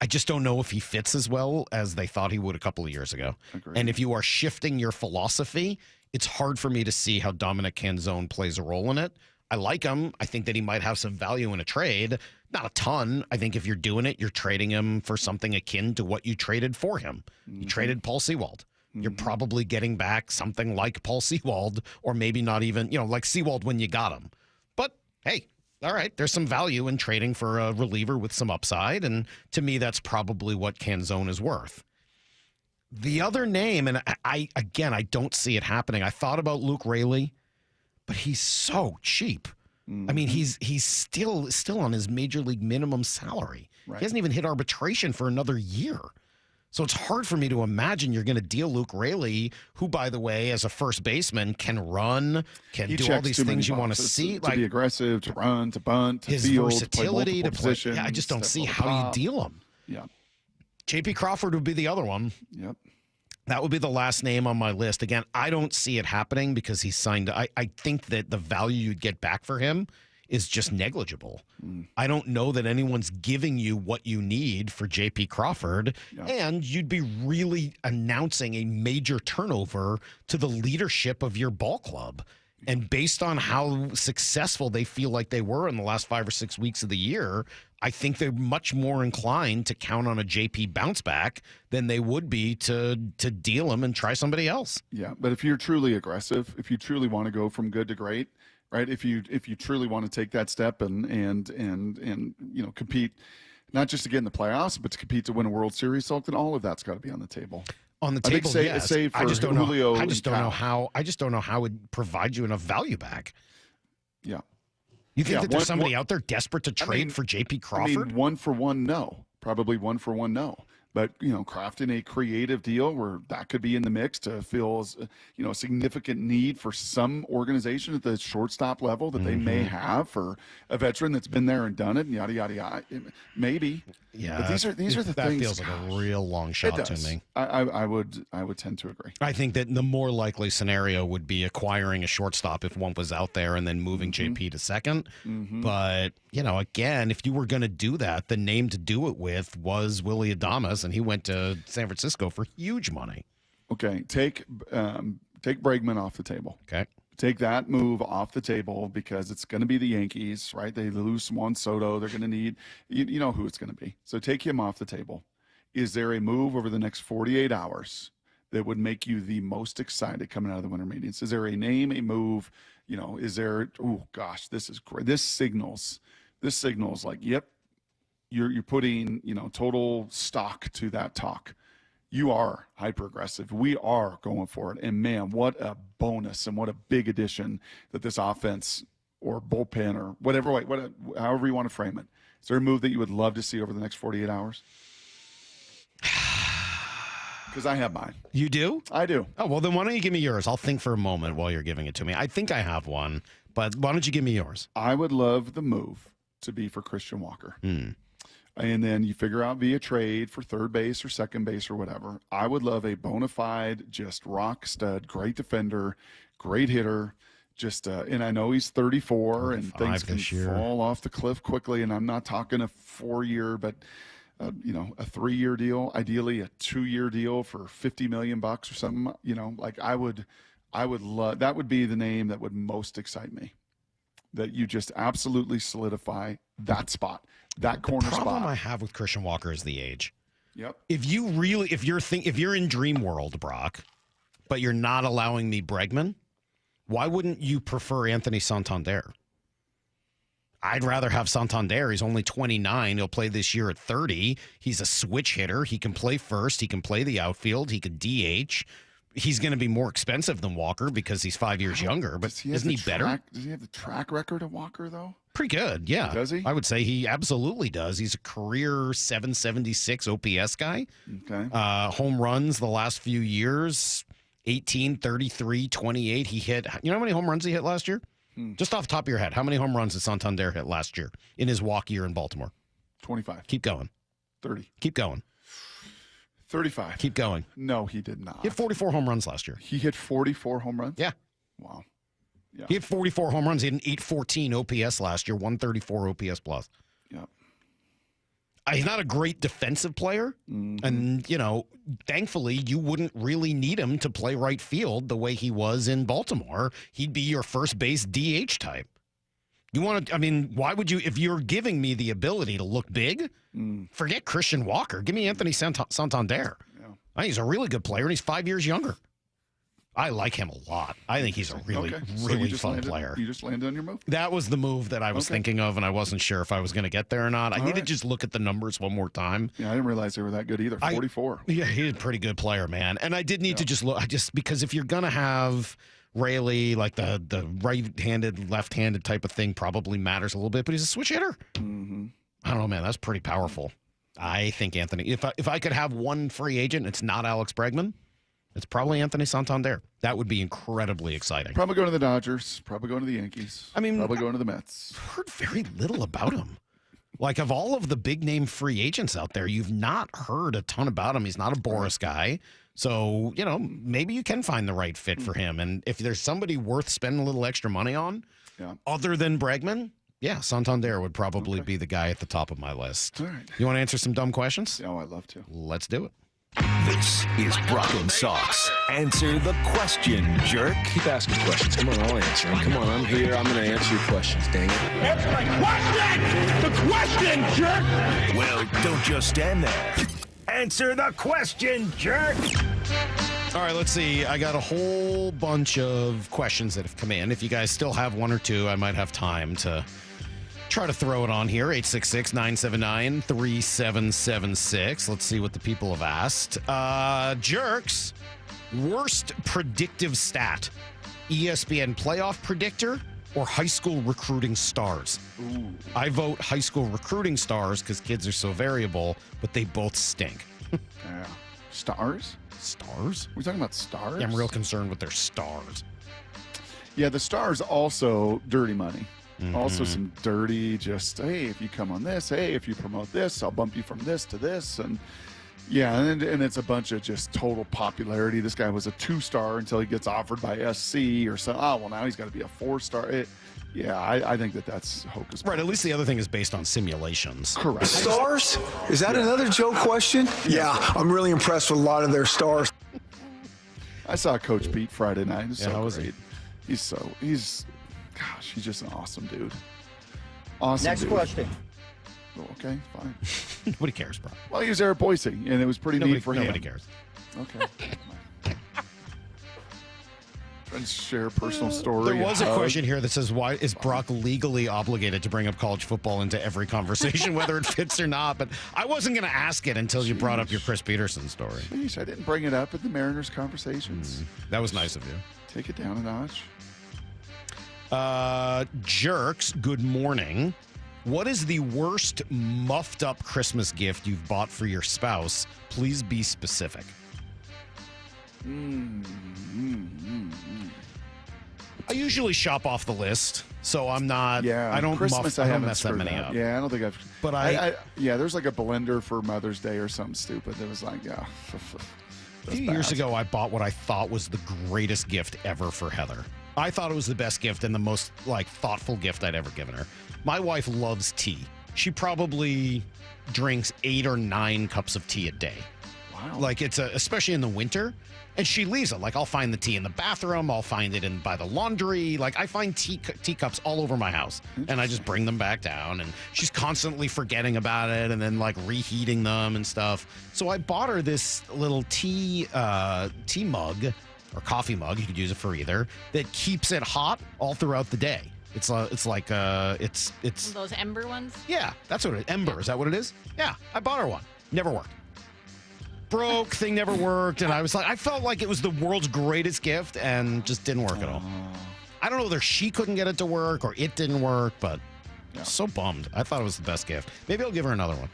I just don't know if he fits as well as they thought he would a couple of years ago. Agreed. And if you are shifting your philosophy, it's hard for me to see how Dominic Canzone plays a role in it. I like him. I think that he might have some value in a trade. Not a ton. I think if you're doing it, you're trading him for something akin to what you traded for him. You traded Paul Sewald. You're probably getting back something like Paul Sewald, or maybe not even, like Sewald when you got him. But hey, all right, there's some value in trading for a reliever with some upside, and to me, that's probably what Canzone is worth. The other name, and I don't see it happening. I thought about Luke Raley, but he's so cheap. I mean, he's still on his major league minimum salary. Right. He hasn't even hit arbitration for another year. So it's hard for me to imagine you're going to deal Luke Raley, who, by the way, as a first baseman, can run, can do all these things you want to see. To be aggressive, to run, to bunt, to his field, versatility, to play positions. I just don't see how you deal him. Yeah. J.P. Crawford would be the other one. Yep. That would be the last name on my list. Again, I don't see it happening because he's signed. I think that the value you'd get back for him is just negligible. I don't know that anyone's giving you what you need for J.P. Crawford, and you'd be really announcing a major turnover to the leadership of your ball club. And based on how successful they feel like they were in the last 5 or 6 weeks of the year, I think they're much more inclined to count on a JP bounce back than they would be to deal him and try somebody else. Yeah, but if you're truly aggressive, if you truly want to go from good to great, right? If you truly want to take that step and compete, not just to get in the playoffs, but to compete to win a World Series, then all of that's got to be on the table. On the table, yes. Save for I just don't Julio know. I just don't know how it provides you enough value back. Yeah. You think that there's somebody out there desperate to trade for J.P. Crawford? I mean, 1 for 1, no. Probably 1 for 1, no. But, crafting a creative deal where that could be in the mix to fill, a significant need for some organization at the shortstop level that they may have for a veteran that's been there and done it, and yada, yada, yada. Maybe. Yeah. But these are the that things. That feels like a real long shot to me. I would tend to agree. I think that the more likely scenario would be acquiring a shortstop if one was out there and then moving JP to second. But, again, if you were going to do that, the name to do it with was Willy Adames, and he went to San Francisco for huge money. Okay, take Bregman off the table. Okay. Take that move off the table because it's going to be the Yankees, right? They lose Juan Soto. They're going to need, you know who it's going to be. So take him off the table. Is there a move over the next 48 hours that would make you the most excited coming out of the winter meetings? Is there a name, a move? Is there, oh gosh, this is great. This signals like, yep, you're putting, total stock to that talk. You are hyper aggressive. We are going for it. And man, what a bonus and what a big addition that this offense or bullpen or whatever way, however you want to frame it. Is there a move that you would love to see over the next 48 hours? Because I have mine. You do? I do. Oh, well, then why don't you give me yours? I'll think for a moment while you're giving it to me. I think I have one, but why don't you give me yours? I would love the move to be for Christian Walker. And then you figure out via trade for third base or second base or whatever. I would love a bona fide, just rock stud, great defender, great hitter. Just and I know he's 34 and things can fall off the cliff quickly. And I'm not talking a 4-year, but a 3-year deal, ideally a 2-year deal for $50 million or something. Like I would love, that would be the name that would most excite me. That you just absolutely solidify that spot, that corner spot. The problem I have with Christian Walker is the age. Yep. If you're in dream world, Brock, but you're not allowing me Bregman, why wouldn't you prefer Anthony Santander? I'd rather have Santander. He's only 29. He'll play this year at 30. He's a switch hitter. He can play first. He can play the outfield. He could DH. He's going to be more expensive than Walker because he's 5 years younger, but isn't he better? Does he have the track record of Walker, though? Pretty good, yeah. Does he? I would say he absolutely does. He's a career 776 OPS guy. Okay. Home runs the last few years, 18, 33, 28. He hit, you know how many home runs he hit last year? Just off the top of your head, how many home runs did Santander hit last year in his walk year in Baltimore? 25. Keep going. 30. Keep going. 35. Keep going. No, he did not. He hit 44 home runs last year. He hit 44 home runs? Yeah. Wow. Yeah. He hit 44 home runs. He had an 814 OPS last year, 134 OPS plus. Yeah. He's not a great defensive player. And, thankfully, you wouldn't really need him to play right field the way he was in Baltimore. He'd be your first base DH type. Why would you, if you're giving me the ability to look big, forget Christian Walker. Give me Anthony Santander. Yeah. I think he's a really good player, and he's 5 years younger. I like him a lot. I think he's a really fun player. You just landed on your move? That was the move that I was thinking of, and I wasn't sure if I was going to get there or not. I need to just look at the numbers one more time. Yeah, I didn't realize they were that good either. 44. Yeah, he's a pretty good player, man. And I did need to just look. Because if you're going to have Rayleigh, like the right-handed, left-handed type of thing probably matters a little bit, but he's a switch hitter. I don't know, man. That's pretty powerful. I think Anthony, if I could have one free agent, it's not Alex Bregman. It's probably Anthony Santander. That would be incredibly exciting. Probably going to the Dodgers. Probably going to the Yankees. Probably going to the Mets. I've heard very little about him. Like, of all of the big-name free agents out there, you've not heard a ton about him. He's not a Boris guy. So, maybe you can find the right fit for him. And if there's somebody worth spending a little extra money on, other than Bregman, Santander would probably be the guy at the top of my list. All right. You want to answer some dumb questions? Oh, I'd love to. Let's do it. This is Brock and Sox. Answer the question, jerk. Keep asking questions. Come on, I'll answer them. Come on, I'm here. I'm going to answer your questions, dang it. Answer my question! The question, jerk! Well, don't just stand there. Answer the question, jerk! All right, let's see. I got a whole bunch of questions that have come in. If you guys still have one or two, I might have time to try to throw it on here. 866-979-3776. Let's see what the people have asked. Jerks, worst predictive stat, ESPN playoff predictor or high school recruiting stars? Ooh. I vote high school recruiting stars because kids are so variable, but they both stink. Yeah. Stars? Stars? We're talking about stars? Yeah, I'm real concerned with their stars. Yeah, the stars also dirty money. Also some dirty, just, hey, if you come on this, hey, if you promote this, I'll bump you from this to this. And yeah, and it's a bunch of just total popularity. This guy was a 2-star until he gets offered by SC or something. Oh, well, now he's got to be a 4-star. I think that's hocus pocus. Right, at least the other thing is based on simulations. Correct. Stars? Is that another Joe question? Yeah, I'm really impressed with a lot of their stars. I saw Coach Pete Friday night. It's how was great. He's just an awesome dude. Awesome. Next dude. question. Oh, okay, fine. Nobody cares, bro. Well, he was Eric Boise, and it was pretty neat for him. Nobody cares. Okay. Trying to share a personal story. There was a question here that says, why is Brock legally obligated to bring up college football into every conversation, whether it fits or not? But I wasn't going to ask it until you brought up your Chris Peterson story. Jeez, I didn't bring it up at the Mariners conversations. That was nice of you. Take it down a notch. Jerks, good morning. What is the worst muffed up Christmas gift you've bought for your spouse? Please be specific. I usually shop off the list, so I'm not. Yeah, I don't Christmas. I don't haven't mess that screwed many up. up. Yeah, I don't think I've. But there's like a blender for Mother's Day or something stupid. That was like, yeah. A few years ago, I bought what I thought was the greatest gift ever for Heather. I thought it was the best gift and the most thoughtful gift I'd ever given her. My wife loves tea. She probably drinks 8 or 9 cups of tea a day. Wow. Especially in the winter. And she leaves it. I'll find the tea in the bathroom. I'll find it by the laundry. I find teacups all over my house. And I just bring them back down. And she's constantly forgetting about it and then, reheating them and stuff. So I bought her this little tea mug or coffee mug. You could use it for either. That keeps it hot all throughout the day. It's those Ember ones? Yeah, that's what it is. Ember. Is that what it is? Yeah, I bought her one. Never worked. Broke, thing never worked, and I felt like it was the world's greatest gift and just didn't work at all. I don't know whether she couldn't get it to work or it didn't work, but I was so bummed. I thought it was the best gift. Maybe I'll give her another one.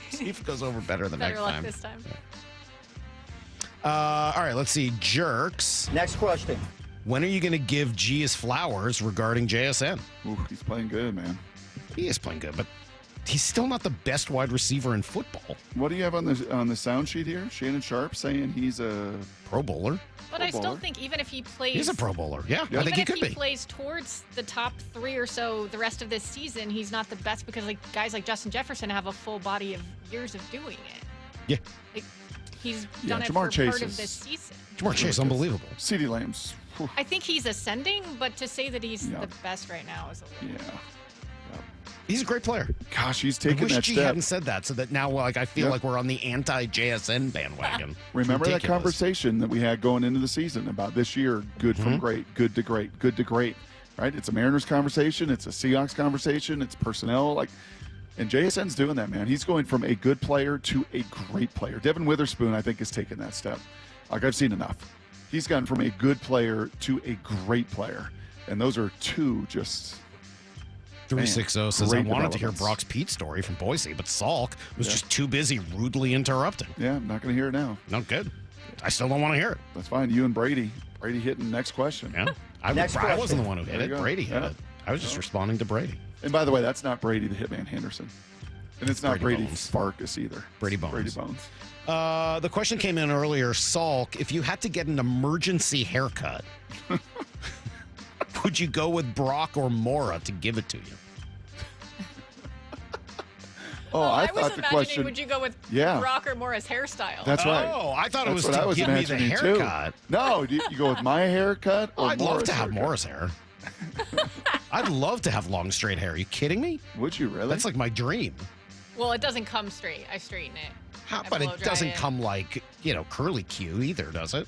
See if it goes over better the next time. Better luck this time. Yeah. All right, let's see. Jerks. Next question. When are you going to give G his flowers regarding JSN? Ooh, he's playing good, man. He is playing good, but he's still not the best wide receiver in football. What do you have on the sound sheet here? Shannon Sharp saying he's a Pro Bowler. But I still think even if he plays... He's a Pro Bowler, yeah. I think he could be. Even if he plays towards the top 3 or so the rest of this season, he's not the best because guys like Justin Jefferson have a full body of years of doing it. Yeah. He's done it Jamar for Chase part of this season. Jamar Chase, unbelievable. CeeDee Lamb's... I think he's ascending, but to say that he's the best right now is a little... Yeah. He's a great player. Gosh, he's taking I wish that G step. hadn't said that, so that now I feel like we're on the anti-JSN bandwagon. Remember that conversation that we had going into the season about this year, good from great, good to great, good to great, right? It's a Mariners conversation. It's a Seahawks conversation. It's personnel. And JSN's doing that, man. He's going from a good player to a great player. Devin Witherspoon, I think, has taken that step. I've seen enough. He's gone from a good player to a great player. And those are two just... 360 says, I wanted to hear Brock's Pete story from Boise, but Salk was just too busy rudely interrupting. Yeah, I'm not going to hear it now. No, good. I still don't want to hear it. That's fine. You and Brady. Brady hitting next question. Yeah. I wasn't the one who hit it. Brady hit it. I was just responding to Brady. And by the way, that's not Brady the Hitman Henderson. And it's not Brady Farkas either. Brady Bones. Brady Bones. The question came in earlier. Salk, if you had to get an emergency haircut, would you go with Brock or Mora to give it to you? I was imagining, would you go with Brock or Mora's hairstyle? That's right. Oh, I thought it was to give me the haircut. No, do you go with my haircut or I'd love to have Mora's hair. I'd love to have long, straight hair. Are you kidding me? Would you really? That's like my dream. Well, it doesn't come straight. I straighten it. But it doesn't come curly Q either, does it?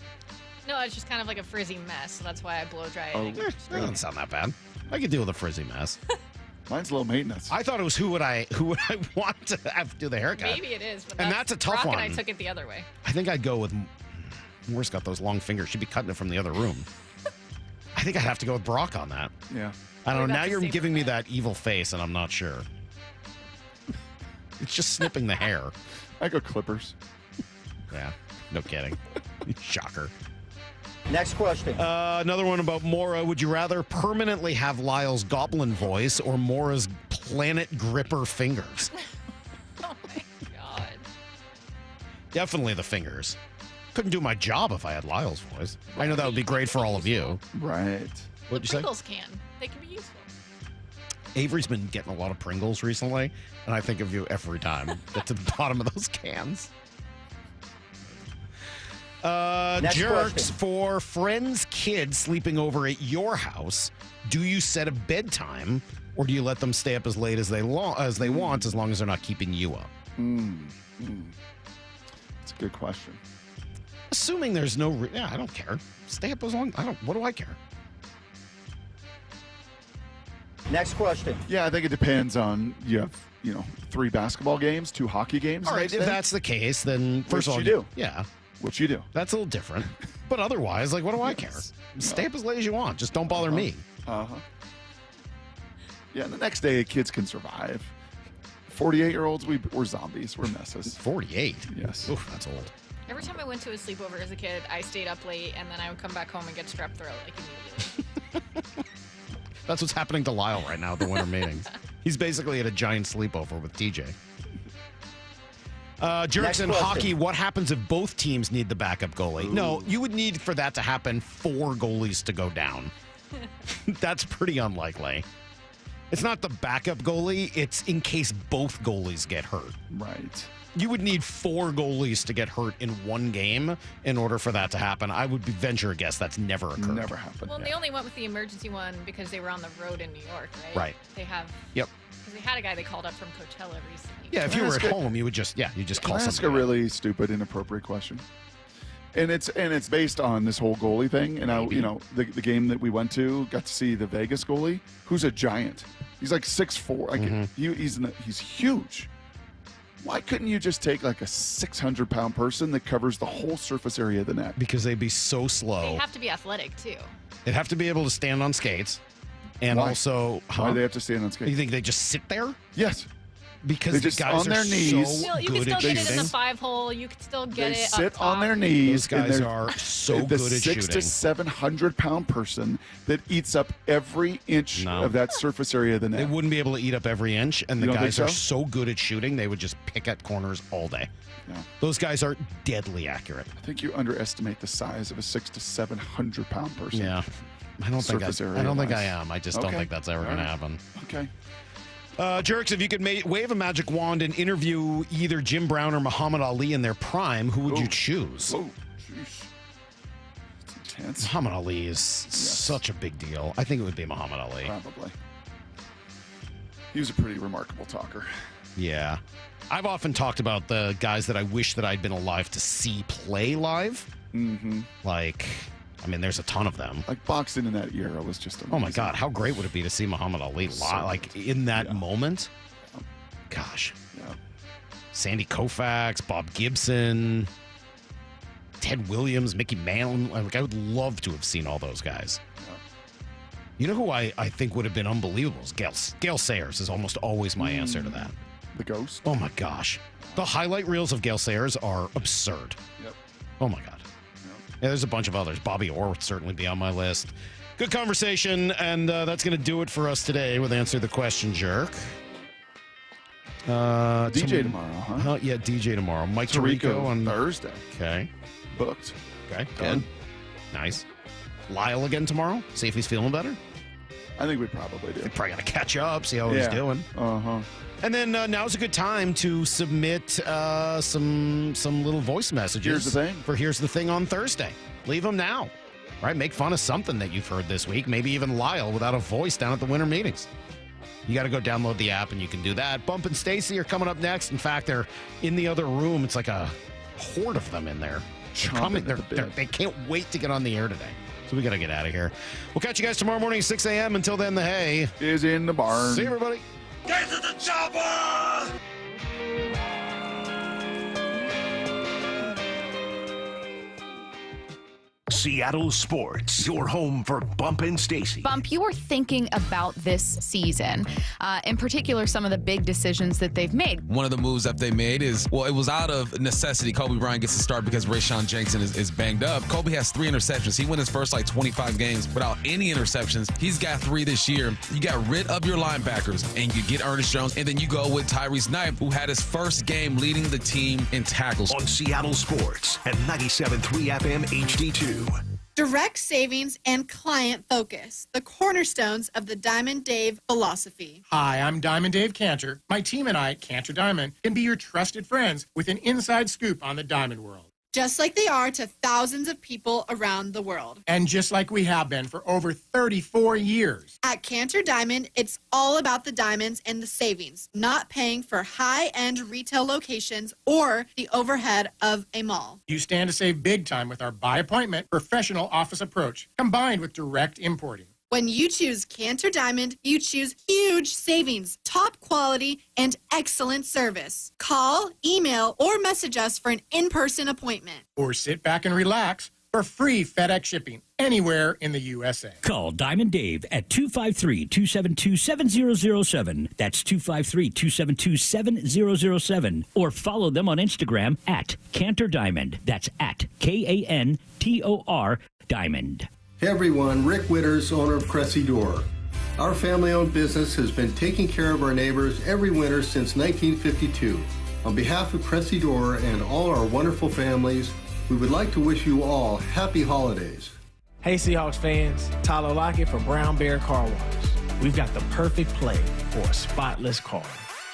No, it's just kind of like a frizzy mess, so that's why I blow dry it. That doesn't sound that bad. I could deal with a frizzy mess. Mine's low maintenance. I thought it was who would I want to have to do the haircut? Maybe it is, but that's a tough Brock one. And I took it the other way. I think I'd go with Moore's got those long fingers. She'd be cutting it from the other room. I think I'd have to go with Brock on that. Yeah. I don't know. Now you're giving me that evil face, and I'm not sure. It's just snipping the hair. I go Clippers. Yeah. No kidding. Shocker. Next question. Another one about Mora. Would you rather permanently have Lyle's goblin voice or Mora's planet gripper fingers? Oh, my God. Definitely the fingers. Couldn't do my job if I had Lyle's voice. I know that would be great for all of you. Right. What'd you say? Pringles can. They can be useful. Avery's been getting a lot of Pringles recently, and I think of you every time. Get to the bottom of those cans. Jerks, question. for friends' kids sleeping over at your house, do you set a bedtime or do you let them stay up as late as they want, as long as they're not keeping you up? That's a good question. Assuming there's no... I don't care. Stay up as long... What do I care? Next question. Yeah, I think it depends on, you have, 3 basketball games, 2 hockey games. All right, if that's the case, then first of all... you do. Yeah. What you do. That's a little different. But otherwise, what do I care? Stay up as late as you want. Just don't bother me. Uh-huh. Yeah, and the next day, kids can survive. 48-year-olds, we're zombies. We're messes. 48? Yes. Oof, that's old. Every time I went to a sleepover as a kid, I stayed up late, and then I would come back home and get strep throat immediately. That's what's happening to Lyle right now at the winter meetings. He's basically at a giant sleepover with TJ. Jerks, in hockey, what happens if both teams need the backup goalie? Ooh. No, you would need for that to happen 4 goalies to go down. That's pretty unlikely. It's not the backup goalie. It's in case both goalies get hurt. Right. You would need 4 goalies to get hurt in one game in order for that to happen. I would venture a guess that's never occurred. Never happened. Well, they only went with the emergency one because they were on the road in New York, right? Right. They have. Yep. Because they had a guy they called up from Coachella recently. Yeah, if you were at home, you would just call somebody. Ask a really stupid, inappropriate question. And it's based on this whole goalie thing. And the game that we went to, got to see the Vegas goalie, who's a giant. He's like 6'4". Like he's huge. Why couldn't you just take like a 600-pound person that covers the whole surface area of the net? Because they'd be so slow. They have to be athletic too. They'd have to be able to stand on skates. And also, why do they have to stand on skates? You think they just sit there? Yes. Because they the just guys on their are knees. so You good can at still get shooting. it in the 5-hole. You can still get They it sit up top. on their knees. Those guys are so the good at 600 to 700-pound person that eats up every inch of that surface area of the net. They wouldn't be able to eat up every inch, and the You don't guys think are so good at shooting, they would just pick at corners all day. Yeah. Those guys are deadly accurate. I think you underestimate the size of a 600 to 700-pound person. Yeah. I don't think I am. I just don't Okay. think that's ever going to happen. Okay. Jerks, if you could wave a magic wand and interview either Jim Brown or Muhammad Ali in their prime, who would you choose? Oh, jeez. It's intense. Muhammad Ali is such a big deal. I think it would be Muhammad Ali. Probably. He was a pretty remarkable talker. Yeah. I've often talked about the guys that I wish that I'd been alive to see play live. Mm-hmm. Like, I mean, there's a ton of them. Like boxing in that era was just amazing. Oh my God, how great would it be to see Muhammad Ali live, like in that moment? Gosh. Yeah. Sandy Koufax, Bob Gibson, Ted Williams, Mickey Mantle. Like, I would love to have seen all those guys. Yeah. You know who I think would have been unbelievable? Gale Sayers is almost always my answer to that. The Ghost? Oh my gosh. The highlight reels of Gale Sayers are absurd. Yep. Oh my God. Yeah, there's a bunch of others. Bobby Orr would certainly be on my list. Good conversation, and that's going to do it for us today with Answer the Question, Jerk. DJ tomorrow, huh? Yeah, DJ tomorrow. Mike Tirico on Thursday. Okay. Booked. Okay, good. Nice. Lyle again tomorrow? See if he's feeling better? I think we probably do. They probably got to catch up, see how he's doing. Uh-huh. And then now's a good time to submit some little voice messages. Here's the thing. For Here's the Thing on Thursday. Leave them now. All right, make fun of something that you've heard this week. Maybe even Lyle without a voice down at the winter meetings. You got to go download the app and you can do that. Bump and Stacy are coming up next. In fact, they're in the other room. It's like a horde of them in there. They can't wait to get on the air today. So we got to get out of here. We'll catch you guys tomorrow morning at 6 a.m. Until then, the hay is in the barn. See you, everybody. Get to the chopper! Seattle Sports, your home for Bump and Stacy. Bump, you were thinking about this season, in particular, some of the big decisions that they've made. One of the moves that they made is, well, it was out of necessity. Kobe Bryant gets to start because Rayshon Jackson is banged up. Kobe has 3 interceptions. He won his first 25 games without any interceptions. He's got 3 this year. You got rid of your linebackers and you get Ernest Jones, and then you go with Tyrese Knight, who had his first game leading the team in tackles. On Seattle Sports and 97.3 FM HD2. Direct savings and client focus, the cornerstones of the Diamond Dave philosophy. Hi, I'm Diamond Dave Cantor. My team and I, Cantor Diamond, can be your trusted friends with an inside scoop on the diamond world. Just like they are to thousands of people around the world. And just like we have been for over 34 years. At Cantor Diamond, it's all about the diamonds and the savings, not paying for high-end retail locations or the overhead of a mall. You stand to save big time with our by appointment professional office approach, combined with direct importing. When you choose Cantor Diamond, you choose huge savings, top quality, and excellent service. Call, email, or message us for an in-person appointment. Or sit back and relax for free FedEx shipping anywhere in the USA. Call Diamond Dave at 253-272-7007. That's 253-272-7007. Or follow them on Instagram at Cantor Diamond. That's at Kantor Diamond. Hey everyone, Rick Witters, owner of Cressy Door. Our family-owned business has been taking care of our neighbors every winter since 1952. On behalf of Cressy Door and all our wonderful families, we would like to wish you all happy holidays. Hey Seahawks fans, Tyler Lockett for Brown Bear Car Wash. We've got the perfect play for a spotless car.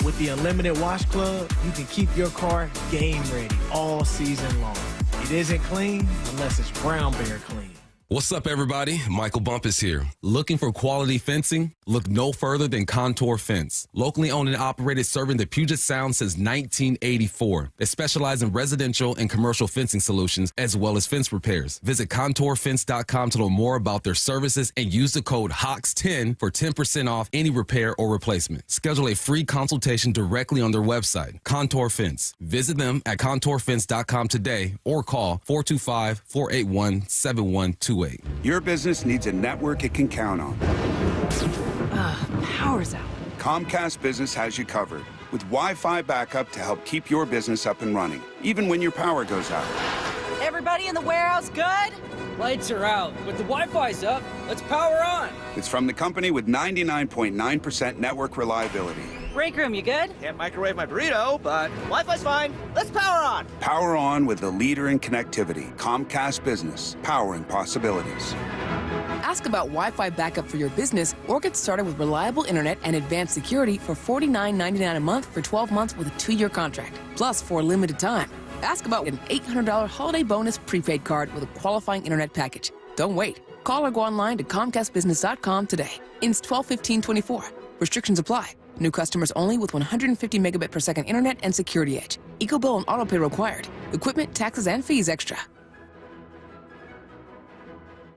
With the Unlimited Wash Club, you can keep your car game ready all season long. It isn't clean unless it's Brown Bear clean. What's up, everybody? Michael Bumpus here. Looking for quality fencing? Look no further than Contour Fence. Locally owned and operated, serving the Puget Sound since 1984. They specialize in residential and commercial fencing solutions, as well as fence repairs. Visit contourfence.com to learn more about their services and use the code HAWKS10 for 10% off any repair or replacement. Schedule a free consultation directly on their website, Contour Fence. Visit them at contourfence.com today or call 425-481-7128. Your business needs a network it can count on. Power's out. Comcast Business has you covered with Wi-Fi backup to help keep your business up and running, even when your power goes out. Everybody in the warehouse good? Lights are out, but the Wi-Fi's up. Let's power on. It's from the company with 99.9% network reliability. Break room, you good? Can't microwave my burrito, but Wi-Fi's fine. Let's power on. Power on with the leader in connectivity, Comcast Business, powering possibilities. Ask about Wi-Fi backup for your business or get started with reliable internet and advanced security for $49.99 a month for 12 months with a 2-year contract, plus for a limited time. Ask about an $800 holiday bonus prepaid card with a qualifying internet package. Don't wait. Call or go online to ComcastBusiness.com today. Ends 12/15/24. Restrictions apply. New customers only with 150 megabit per second internet and security edge. EcoBill and autopay required. Equipment, taxes, and fees extra.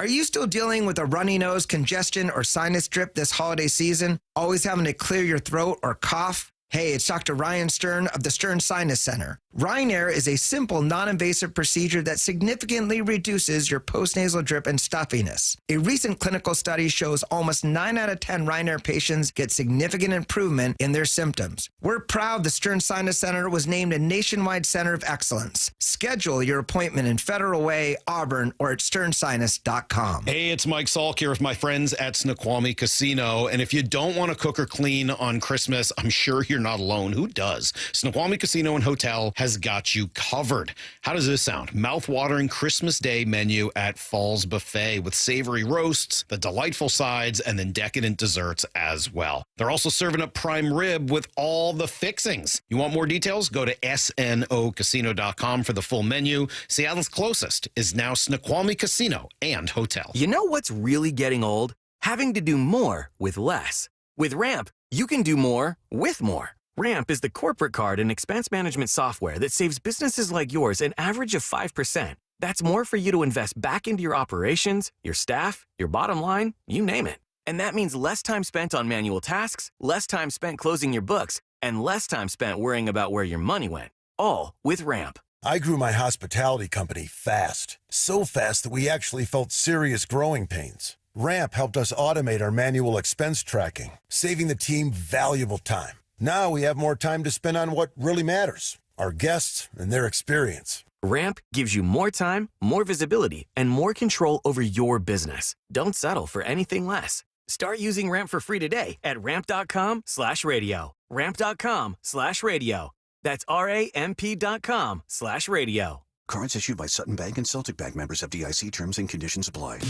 Are you still dealing with a runny nose, congestion, or sinus drip this holiday season? Always having to clear your throat or cough? Hey, it's Dr. Ryan Stern of the Stern Sinus Center. Ryanair is a simple, non-invasive procedure that significantly reduces your postnasal drip and stuffiness. A recent clinical study shows almost 9 out of 10 Ryanair patients get significant improvement in their symptoms. We're proud the Stern Sinus Center was named a nationwide center of excellence. Schedule your appointment in Federal Way, Auburn, or at sternsinus.com. Hey, it's Mike Salk here with my friends at Snoqualmie Casino. And if you don't want to cook or clean on Christmas, I'm sure you're not alone. Who does? Snoqualmie Casino and Hotel has got you covered. How does this sound? Mouth-watering Christmas Day menu at Falls Buffet with savory roasts, the delightful sides, and then decadent desserts as well. They're also serving up prime rib with all the fixings. You want more details? Go to snocasino.com for the full menu. Seattle's closest is now Snoqualmie Casino and Hotel. You know what's really getting old? Having to do more with less. With Ramp, you can do more with more. Ramp is the corporate card and expense management software that saves businesses like yours an average of 5%. That's more for you to invest back into your operations, your staff, your bottom line, you name it. And that means less time spent on manual tasks, less time spent closing your books, and less time spent worrying about where your money went. All with Ramp. I grew my hospitality company fast. So fast that we actually felt serious growing pains. Ramp helped us automate our manual expense tracking, saving the team valuable time. Now we have more time to spend on what really matters, our guests and their experience. Ramp gives you more time, more visibility, and more control over your business. Don't settle for anything less. Start using Ramp for free today at ramp.com/radio. Ramp.com/radio. That's RAMP.com/radio. Cards issued by Sutton Bank and Celtic Bank, members of FDIC. Terms and conditions apply.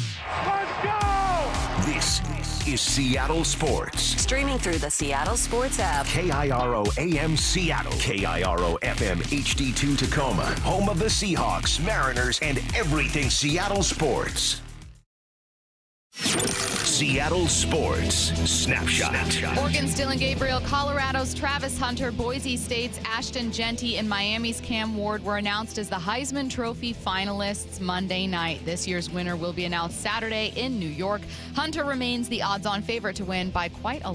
Let's go! This is Seattle Sports. Streaming through the Seattle Sports app. KIRO AM Seattle. KIRO FM HD2 Tacoma. Home of the Seahawks, Mariners, and everything Seattle sports. Seattle Sports Snapshot. Oregon's Dylan Gabriel, Colorado's Travis Hunter, Boise State's Ashton Genty, and Miami's Cam Ward were announced as the Heisman Trophy finalists Monday night. This year's winner will be announced Saturday in New York. Hunter remains the odds-on favorite to win by quite a